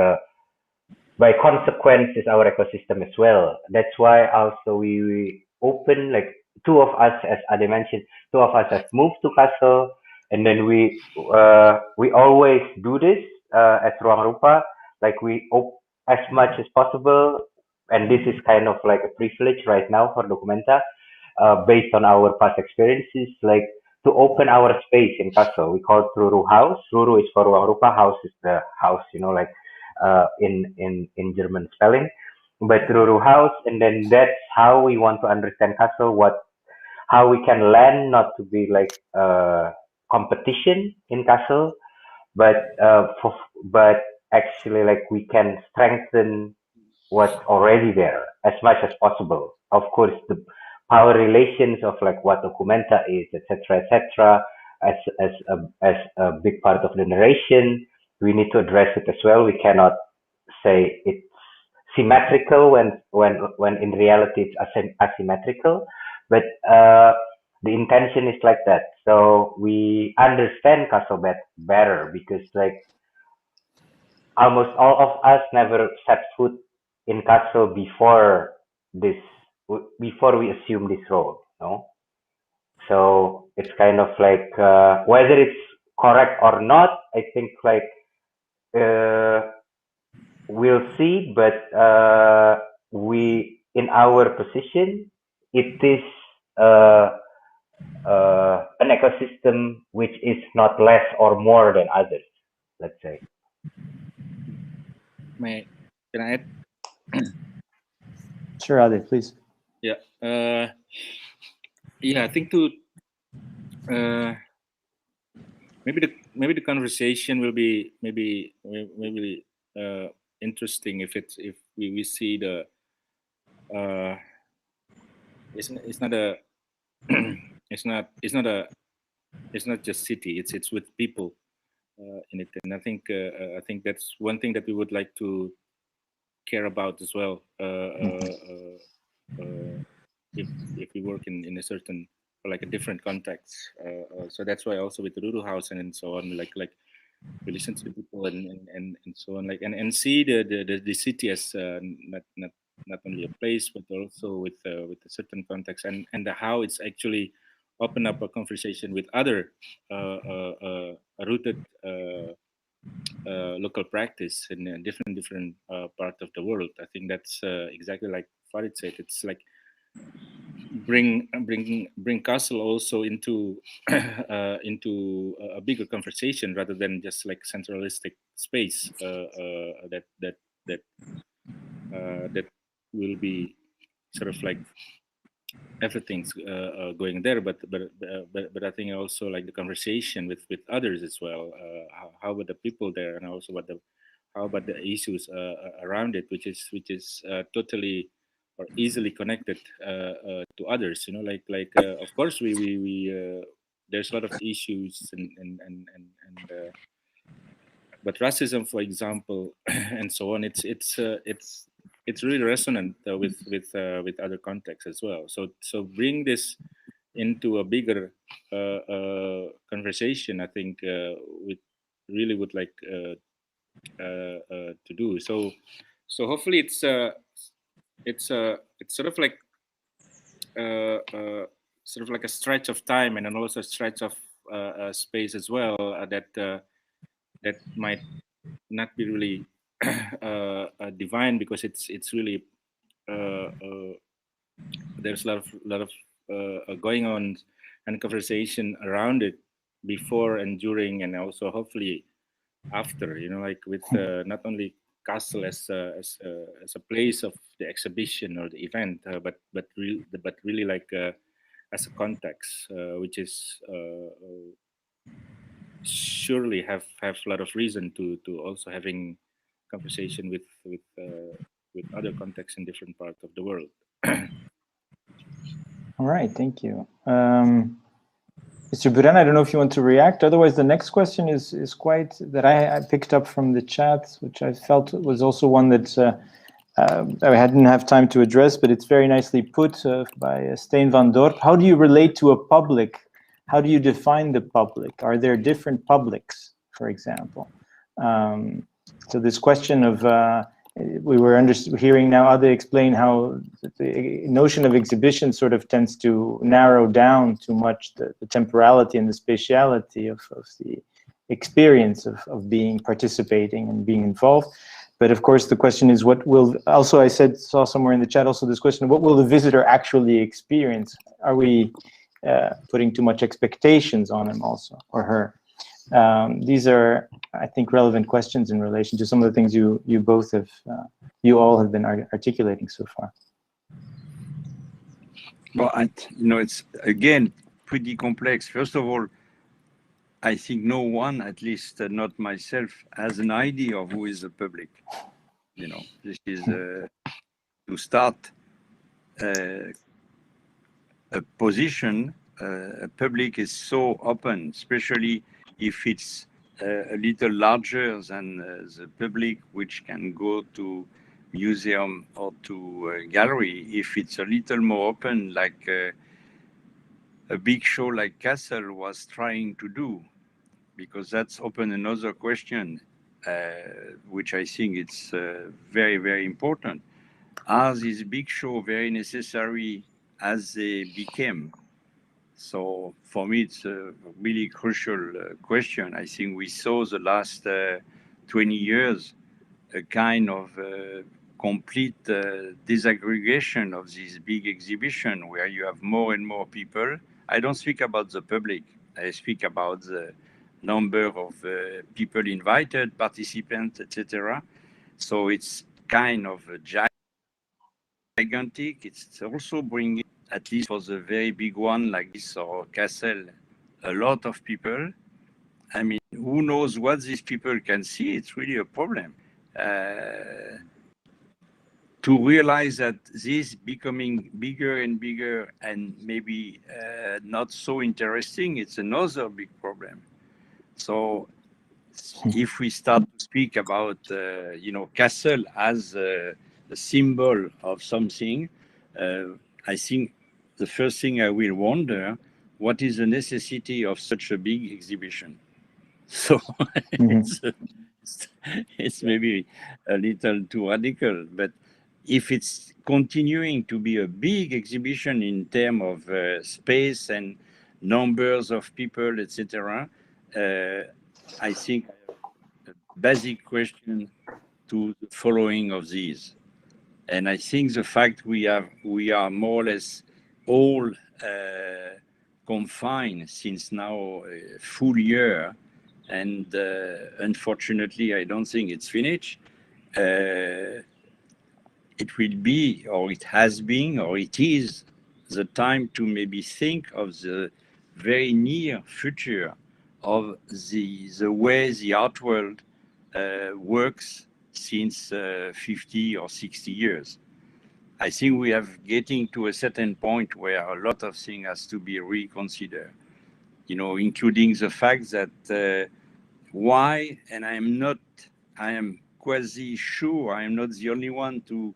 by consequence is our ecosystem as well. That's why also we open, like two of us, as Ade mentioned, two of us have moved to Kassel, and then we always do this at ruangrupa, like we as much as possible, and this is kind of like a privilege right now for documenta, based on our past experiences, like to open our space in Kassel. We call it Ruru House. Ruru is for ruangrupa, house is the house, like in German spelling, but Ruru House, and then that's how we want to understand Kassel, how we can learn not to be like competition in Kassel, but but actually like we can strengthen what's already there as much as possible. Of course, the power relations of like what documenta is, etc., as a big part of the narration, we need to address it as well. We cannot say it's symmetrical when in reality it's asymmetrical, but the intention is like that. So we understand Kassel better because like almost all of us never set foot in Kassel before we assume this role, So it's kind of like whether it's correct or not, I think like we'll see, but we in our position, it is an ecosystem which is not less or more than others, let's say. Can I add? Sure, Ade, please. Yeah. Yeah, I think to maybe the conversation will be maybe interesting if we see the it's not a it's not just city, it's with people in it, and I think that's one thing that we would like to care about as well, if we work in a certain or like a different context. So that's why also with the Ruru House and so on, like we listen to the people and so on, like and see the city as not only a place but also with a certain context and how it's actually open up a conversation with other rooted local practice in a different part of the world. I think that's exactly like Farid said. It's like bring Kassel also into into a bigger conversation rather than just like centralistic space that will be sort of like everything's going there, but I think also like the conversation with others as well. How about the people there, and also how about the issues around it, which is totally or easily connected to others. Like of course we there's a lot of issues and but racism, for example, and so on. It's really resonant with other contexts as well. So bring this into a bigger conversation. I think we really would like to do so. So hopefully it's sort of like sort of like a stretch of time and then also a stretch of space as well that might not be really divine, because it's really there's a lot of going on and conversation around it before and during and also hopefully after. Like with not only Kassel as a place of the exhibition or the event, but really like as a context, which is surely have a lot of reason to also having conversation with other contexts in different parts of the world. All right, thank you. Mr. Buren, I don't know if you want to react. Otherwise, the next question is quite that I picked up from the chat, which I felt was also one that I didn't have time to address, but it's very nicely put by Steen van Dorp. How do you relate to a public? How do you define the public? Are there different publics, for example? So this question of, we were hearing now Ade explain how the notion of exhibition sort of tends to narrow down too much the temporality and the spatiality of the experience of being participating and being involved. But of course, the question is, what will, also I saw somewhere in the chat also this question, what will the visitor actually experience? Are we putting too much expectations on him also, or her? These are, I think, relevant questions in relation to some of the things you both have, you all have been articulating so far. Well, it's again pretty complex. First of all, I think no one, at least not myself, has an idea of who is the public. This is to start a position. A public is so open, especially if it's a little larger than the public, which can go to museum or to a gallery. If it's a little more open, like a big show like Kassel was trying to do, because that's open another question, which I think it's very, very important. Are these big shows very necessary as they became? So for me, it's a really crucial question. I think we saw the last 20 years a kind of complete disaggregation of this big exhibition where you have more and more people. I don't speak about the public. I speak about the number of people invited, participants, etc. So it's kind of a gigantic. It's also bringing, at least for the very big one like this or Kassel, a lot of people. I mean, who knows what these people can see? It's really a problem. To realize that this becoming bigger and bigger and maybe not so interesting, it's another big problem. So if we start to speak about, Kassel as a symbol of something, I think the first thing I will wonder, what is the necessity of such a big exhibition? So it's maybe a little too radical, but if it's continuing to be a big exhibition in terms of space and numbers of people, etc., I think a basic question to the following of these. And I think the fact we are more or less all confined since now a full year, and unfortunately, I don't think it's finished. It will be, or it has been, or it is the time to maybe think of the very near future of the way the art world works since 50 or 60 years. I think we are getting to a certain point where a lot of things has to be reconsidered, including the fact that why, and I am quasi sure I am not the only one to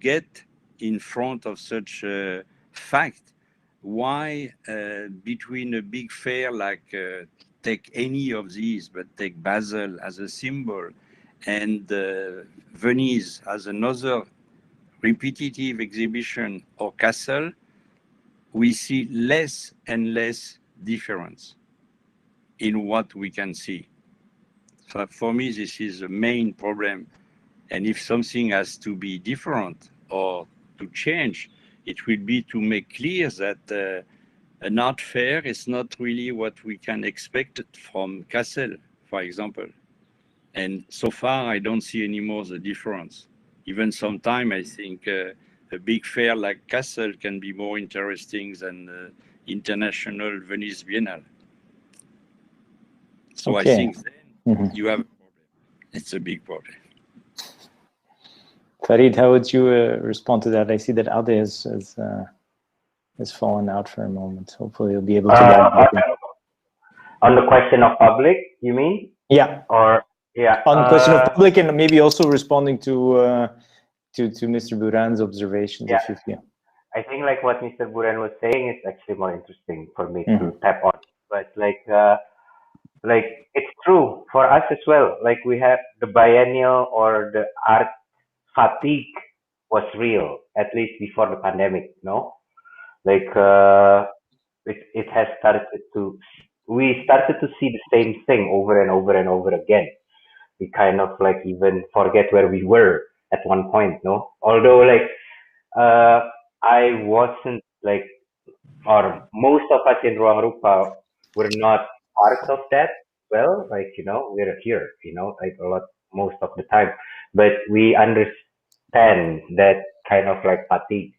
get in front of such a fact, why between a big fair like take any of these, but take Basel as a symbol and Venice as another repetitive exhibition, or Kassel, we see less and less difference in what we can see. So for me, this is the main problem. And if something has to be different or to change, it will be to make clear that an art fair is not really what we can expect from Kassel, for example. And so far, I don't see anymore the difference. Even sometime, I think a big fair like Kassel can be more interesting than International Venice Biennale. So okay. I think then you have a problem. It's a big problem. Farid, how would you respond to that? I see that Ade has fallen out for a moment. Hopefully you'll be able to on the question of public, you mean? Yeah. Or yeah. On the question of public, and maybe also responding to to Mr. Buran's observations, Yeah. if you feel. I think like what Mr. Buren was saying is actually more interesting for me to Mhm. tap on. But like it's true for us as well. Like we have the biennial or the art fatigue was real, at least before the pandemic, no? Like it has started to we started to see the same thing over and over and over again. We kind of like even forget where we were at one point, no? Although like uh I wasn't like, or most of us in ruangrupa were not part of that. Well, like we're here, like a lot most of the time, but we understand that kind of like fatigue.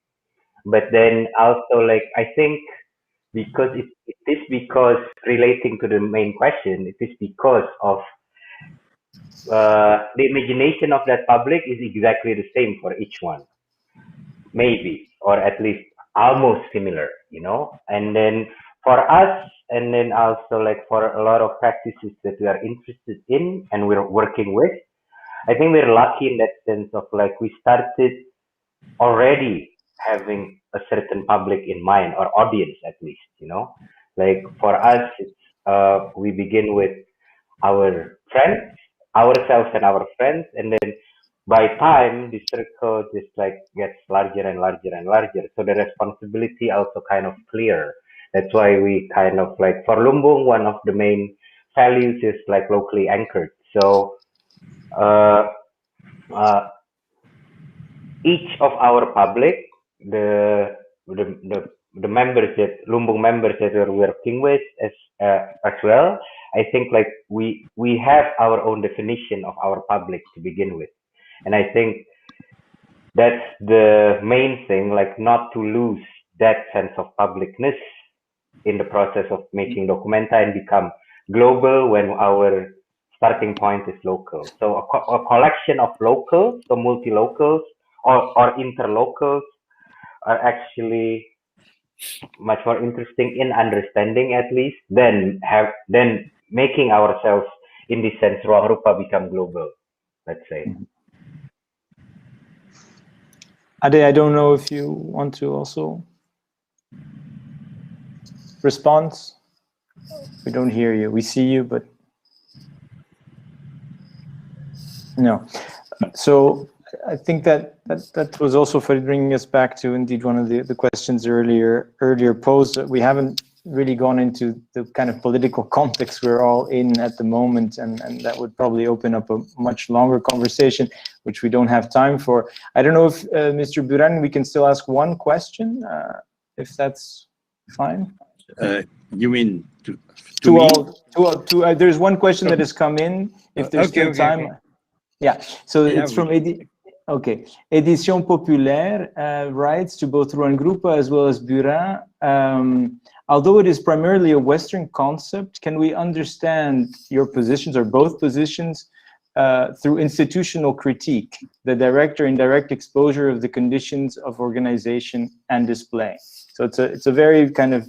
But then also like I think because it is because relating to the main question, it is because of the imagination of that public is exactly the same for each one, maybe, or at least almost similar, and then for us, and then also like for a lot of practices that we are interested in and we're working with, I think we're lucky in that sense of like we started already having a certain public in mind or audience at least, like for us it's we begin with our friends, ourselves and our friends, and then by time the circle just like gets larger and larger and larger. So the responsibility also kind of clear. That's why we kind of like for Lumbung, one of the main values is like locally anchored. So uh, uh, each of our public, the the the, the members that Lumbung members that we're working with as well, I think like we have our own definition of our public to begin with, and I think that's the main thing, like not to lose that sense of publicness in the process of making documenta and become global when our starting point is local. So a collection of locals, so multi-locals or interlocals are actually much more interesting in understanding at least than making ourselves in this sense ruang rupa become global, let's say. Ade, I don't know if you want to also respond. We don't hear you. We see you, but no. So I think that was also for bringing us back to indeed one of the questions earlier posed. We haven't really gone into the kind of political context we're all in at the moment, and that would probably open up a much longer conversation, which we don't have time for. I don't know if Mr. Buren, we can still ask one question, if that's fine. You mean to me? There's one question that has come in. If there's still time. Okay. Yeah, so it's from Edition Populaire writes to both ruangrupa as well as Buren. Although it is primarily a Western concept, can we understand your positions or both positions through institutional critique, the direct or indirect exposure of the conditions of organization and display? So it's a very kind of,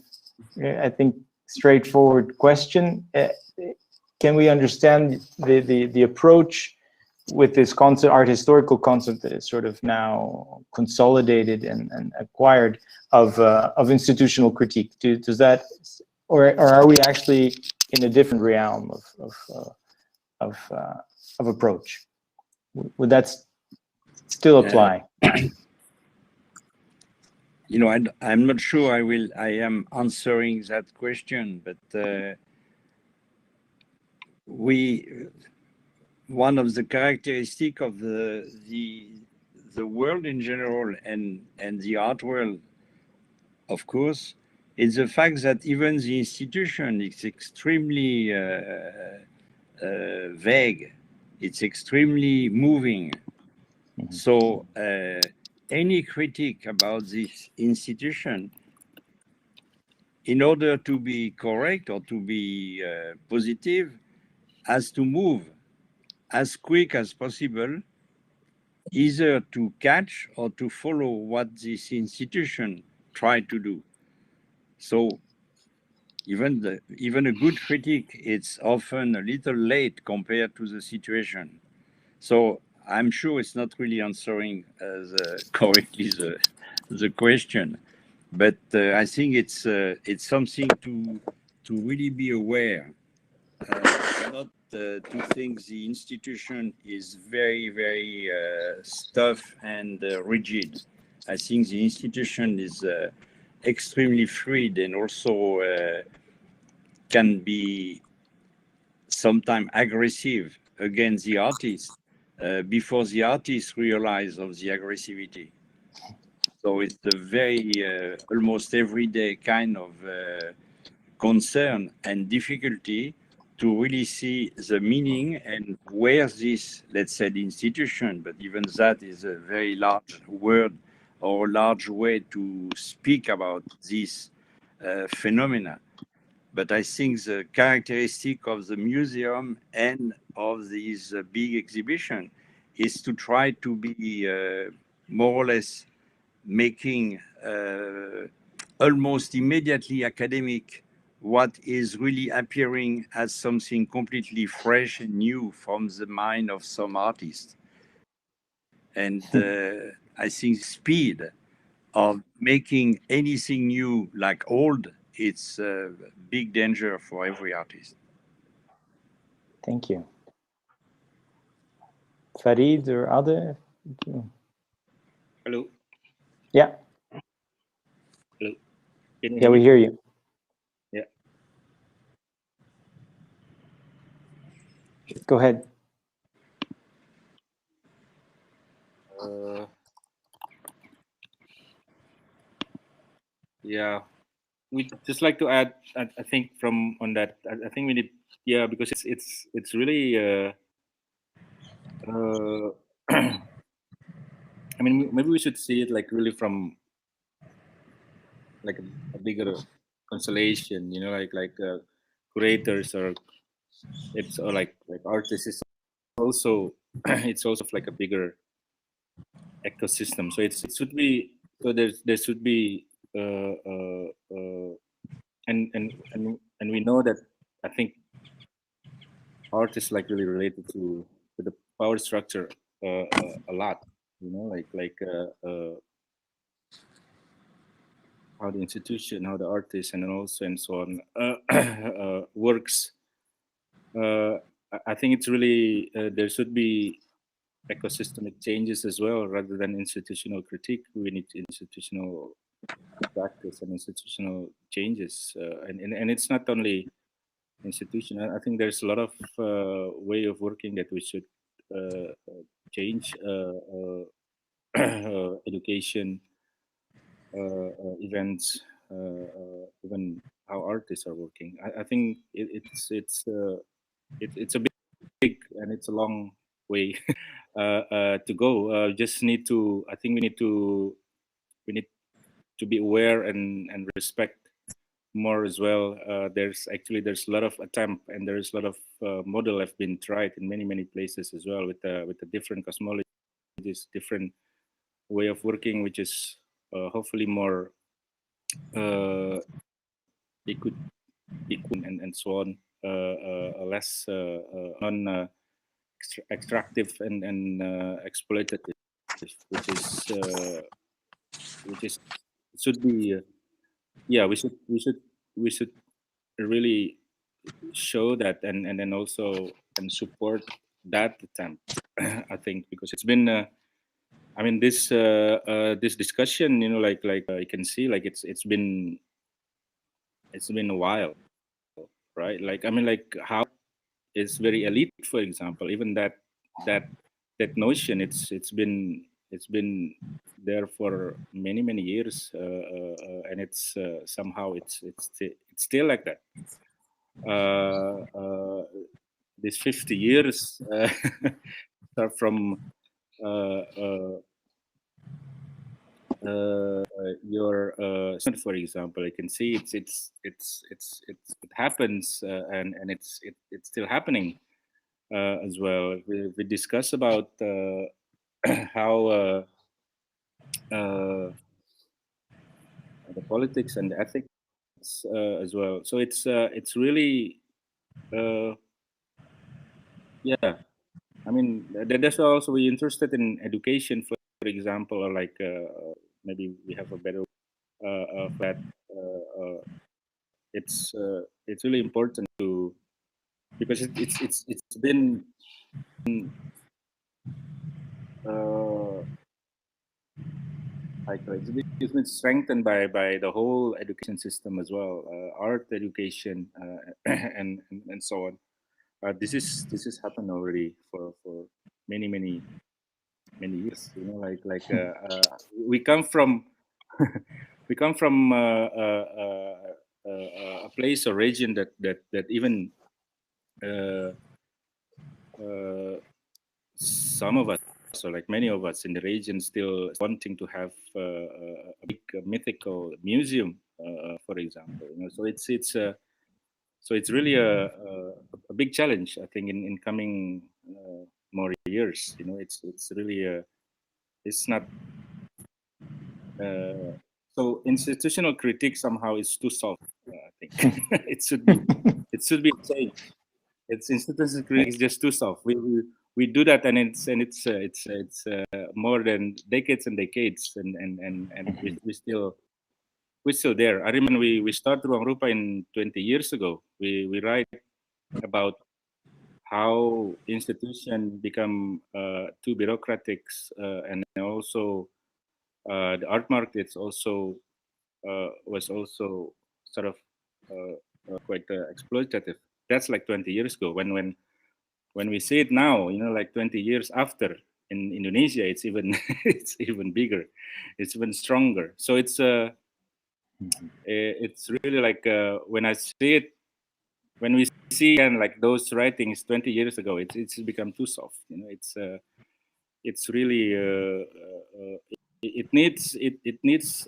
I think, straightforward question. Can we understand the approach with this concept, art historical concept that is sort of now consolidated and acquired of institutional critique? Does that, or are we actually in a different realm of approach? Would that still apply? I'm not sure I am answering that question, but one of the characteristics of the world in general and the art world, of course, is the fact that even the institution is extremely vague. It's extremely moving. Mm-hmm. So any critique about this institution, in order to be correct or to be positive, has to move as quick as possible, either to catch or to follow what this institution tried to do. So even a good critique, it's often a little late compared to the situation. So I'm sure it's not really answering correctly the question, but I think it's something to really be aware. Not to think the institution is very, very stiff and rigid. I think the institution is extremely fluid and also can be sometimes aggressive against the artist before the artist realize of the aggressivity. So it's a very almost everyday kind of concern and difficulty to really see the meaning and where this, let's say, the institution, but even that is a very large word or large way to speak about this phenomena. But I think the characteristic of the museum and of this big exhibition is to try to be more or less making almost immediately academic what is really appearing as something completely fresh and new from the mind of some artist. And I think speed of making anything new like old, it's a big danger for every artist. Thank you. Farid or other? Hello. Yeah. Hello. Can you Yeah, hear we me? hear you. Yeah. Go ahead. Yeah. We just like to add. I think from on that. I think we need. Yeah, because it's really. I mean, maybe we should see it like really from like a bigger constellation. You know, like curators or it's or like artists. It's also it's also like a bigger ecosystem. So it should be so there should be and we know that I think art is like really related to the power structure a lot. You know, how the institution, how the artist, and then also and so on works. I think it's really there should be ecosystemic changes as well rather than institutional critique. We need institutional practice and institutional changes, and it's not only institution. I think there's a lot of way of working that we should change. Education, events, even how artists are working. I think it's a big and it's a long way to go. Just need to. I think we need to be aware and respect more as well. There's a lot of attempt and there's a lot of model have been tried in many places as well with the different cosmologies, different way of working, which is hopefully more equal and so on, less non extractive and exploitative, which is should be yeah we should really show that and then also and support that attempt. I think because it's been I mean this discussion, you know, like you can see like it's been a while, right? Like I mean like how is very elite, for example, even that notion it's been there for many years, and it's somehow it's still like that. These 50 years start from uh, uh, your for example. I can see it happens, and it's still happening as well. We discuss about how the politics and the ethics as well. So it's really yeah I mean, that's also we're interested in education, for example, or like maybe we have a better that it's really important to, because it's been like it's been strengthened by the whole education system as well, art education and so on. This is happened already for many years. You know, like we come from we come from a place or region that even some of us, so like many of us in the region, still wanting to have a big mythical museum, for example. You know, so it's really a big challenge, I think, in coming more years. You know, it's really it's not so institutional critique somehow is too soft. I think it should be changed. It's institutional critique is just too soft. We do that, and it's more than decades and decades, and we're still there. I remember we started ruangrupa in 20 years ago. We write about how institution become too bureaucratic, and also the art markets also was also sort of quite exploitative. That's like 20 years ago. When we see it now, you know, like 20 years after, in Indonesia, it's even it's even bigger, it's even stronger. So it's really like when I see it, when we see and like those writings 20 years ago, it's become too soft. You know, it's really it needs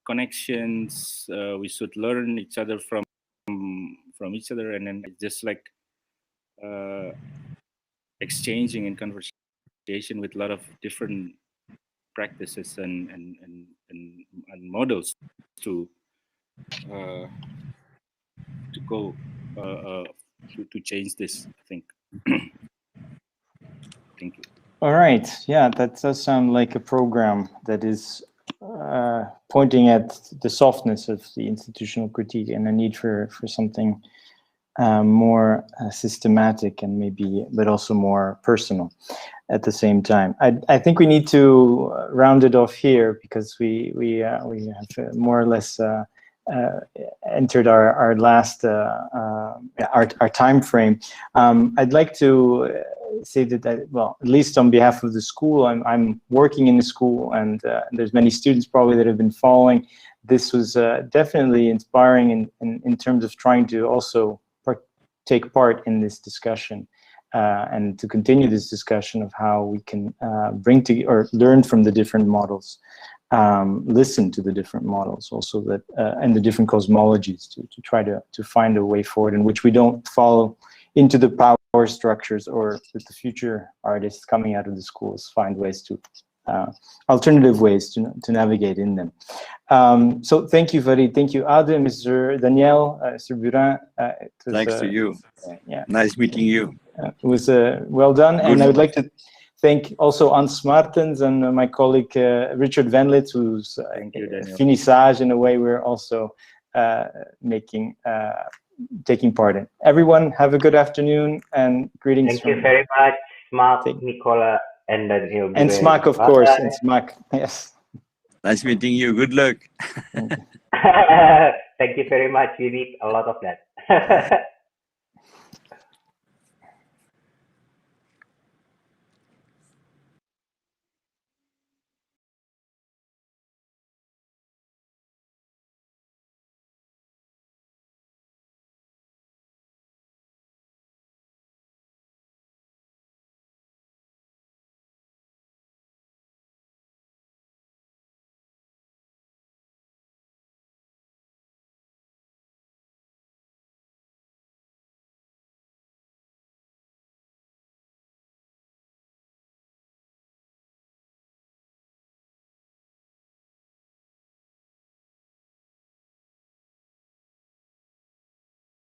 connections. We should learn each other from each other, and then it's just like exchanging in conversation with a lot of different practices and models to go to change this, I think. Thank you. All right. Yeah, that does sound like a program that is pointing at the softness of the institutional critique and a need for something more systematic and maybe, but also more personal at the same time. I think we need to round it off here because we have more or less entered our last our time frame. I'd like to say that, well, at least on behalf of the school, I'm working in the school, and there's many students probably that have been following. This was definitely inspiring in terms of trying to also take part in this discussion and to continue this discussion of how we can bring to or learn from the different models, listen to the different models also, that and the different cosmologies to try to find a way forward in which we don't fall into the power structures, or that the future artists coming out of the schools find ways to alternative ways to navigate in them. So thank you, Farid. Thank you, Ade, Mr. Daniel, Mr. Buren. Thanks to you. Yeah. Nice meeting you. It was well done. Good. And I would like to thank also Ans Martens and my colleague Richard Venlet, who's finissage in a way we're also taking part in. Everyone, have a good afternoon and greetings. Thank you very much, S.M.A.K, Nicola, and Daniel Buren. And S.M.A.K, of course, and S.M.A.K, yes. Nice meeting you. Good luck. Thank you very much. We need a lot of that.